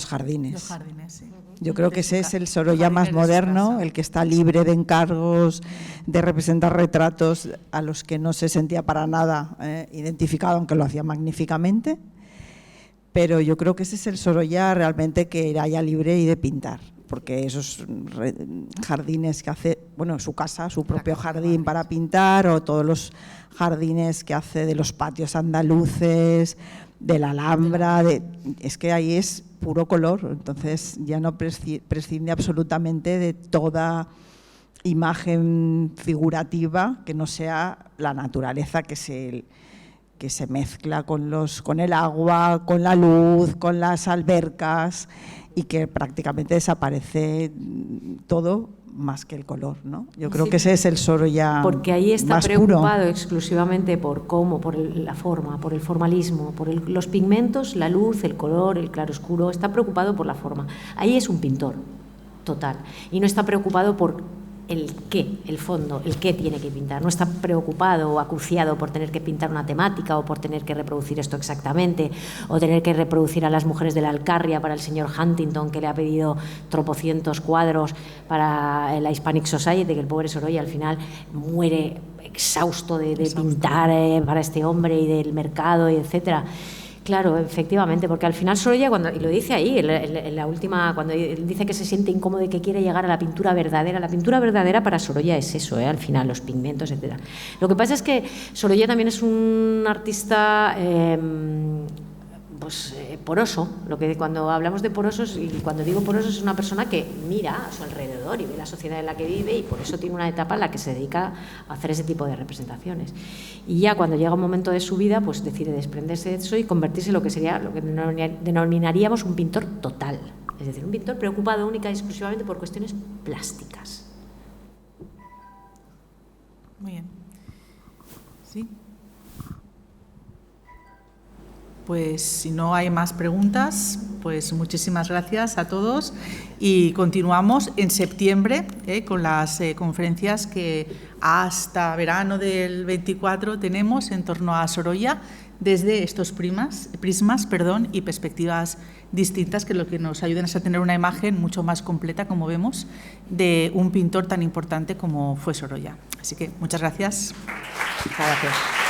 jardines. Los jardines, sí. Yo creo que ese es el Sorolla más moderno, el que está libre de encargos, de representar retratos a los que no se sentía para nada identificado, aunque lo hacía magníficamente. Pero yo creo que ese es el Sorolla realmente que era ya libre y de pintar, porque esos jardines que hace, bueno, su casa, su propio jardín para pintar, o todos los jardines que hace de los patios andaluces, de la Alhambra, es que ahí es puro color, entonces ya no prescinde absolutamente de toda imagen figurativa que no sea la naturaleza que se mezcla con el agua, con la luz, con las albercas, y que prácticamente desaparece todo más que el color, ¿no? Yo creo que ese es el Sorolla más puro. Porque ahí está preocupado exclusivamente por la forma, por el formalismo, por los pigmentos, la luz, el color, el claroscuro. Está preocupado por la forma. Ahí es un pintor total y no está preocupado por el qué, el fondo, el qué tiene que pintar. No está preocupado o acuciado por tener que pintar una temática o por tener que reproducir esto exactamente, o tener que reproducir a las mujeres de la Alcarria para el señor Huntington, que le ha pedido tropocientos cuadros para la Hispanic Society, que el pobre Sorolla al final muere exhausto de pintar para este hombre y del mercado, y etcétera. Claro, efectivamente, porque al final Sorolla, y lo dice ahí, en la última, cuando dice que se siente incómodo y que quiere llegar a la pintura verdadera para Sorolla es eso, al final, los pigmentos, etc. Lo que pasa es que Sorolla también es un artista poroso. Cuando hablamos de porosos, y cuando digo porosos, es una persona que mira a su alrededor y ve la sociedad en la que vive, y por eso tiene una etapa en la que se dedica a hacer ese tipo de representaciones. Y ya cuando llega un momento de su vida, pues decide desprenderse de eso y convertirse en lo que denominaríamos un pintor total. Es decir, un pintor preocupado única y exclusivamente por cuestiones plásticas. Muy bien. ¿Sí? Pues si no hay más preguntas, pues muchísimas gracias a todos, y continuamos en septiembre con las conferencias que hasta verano del 24 tenemos en torno a Sorolla, desde estos prismas y perspectivas distintas, que lo que nos ayudan es a tener una imagen mucho más completa, como vemos, de un pintor tan importante como fue Sorolla. Así que muchas gracias. Muchas gracias.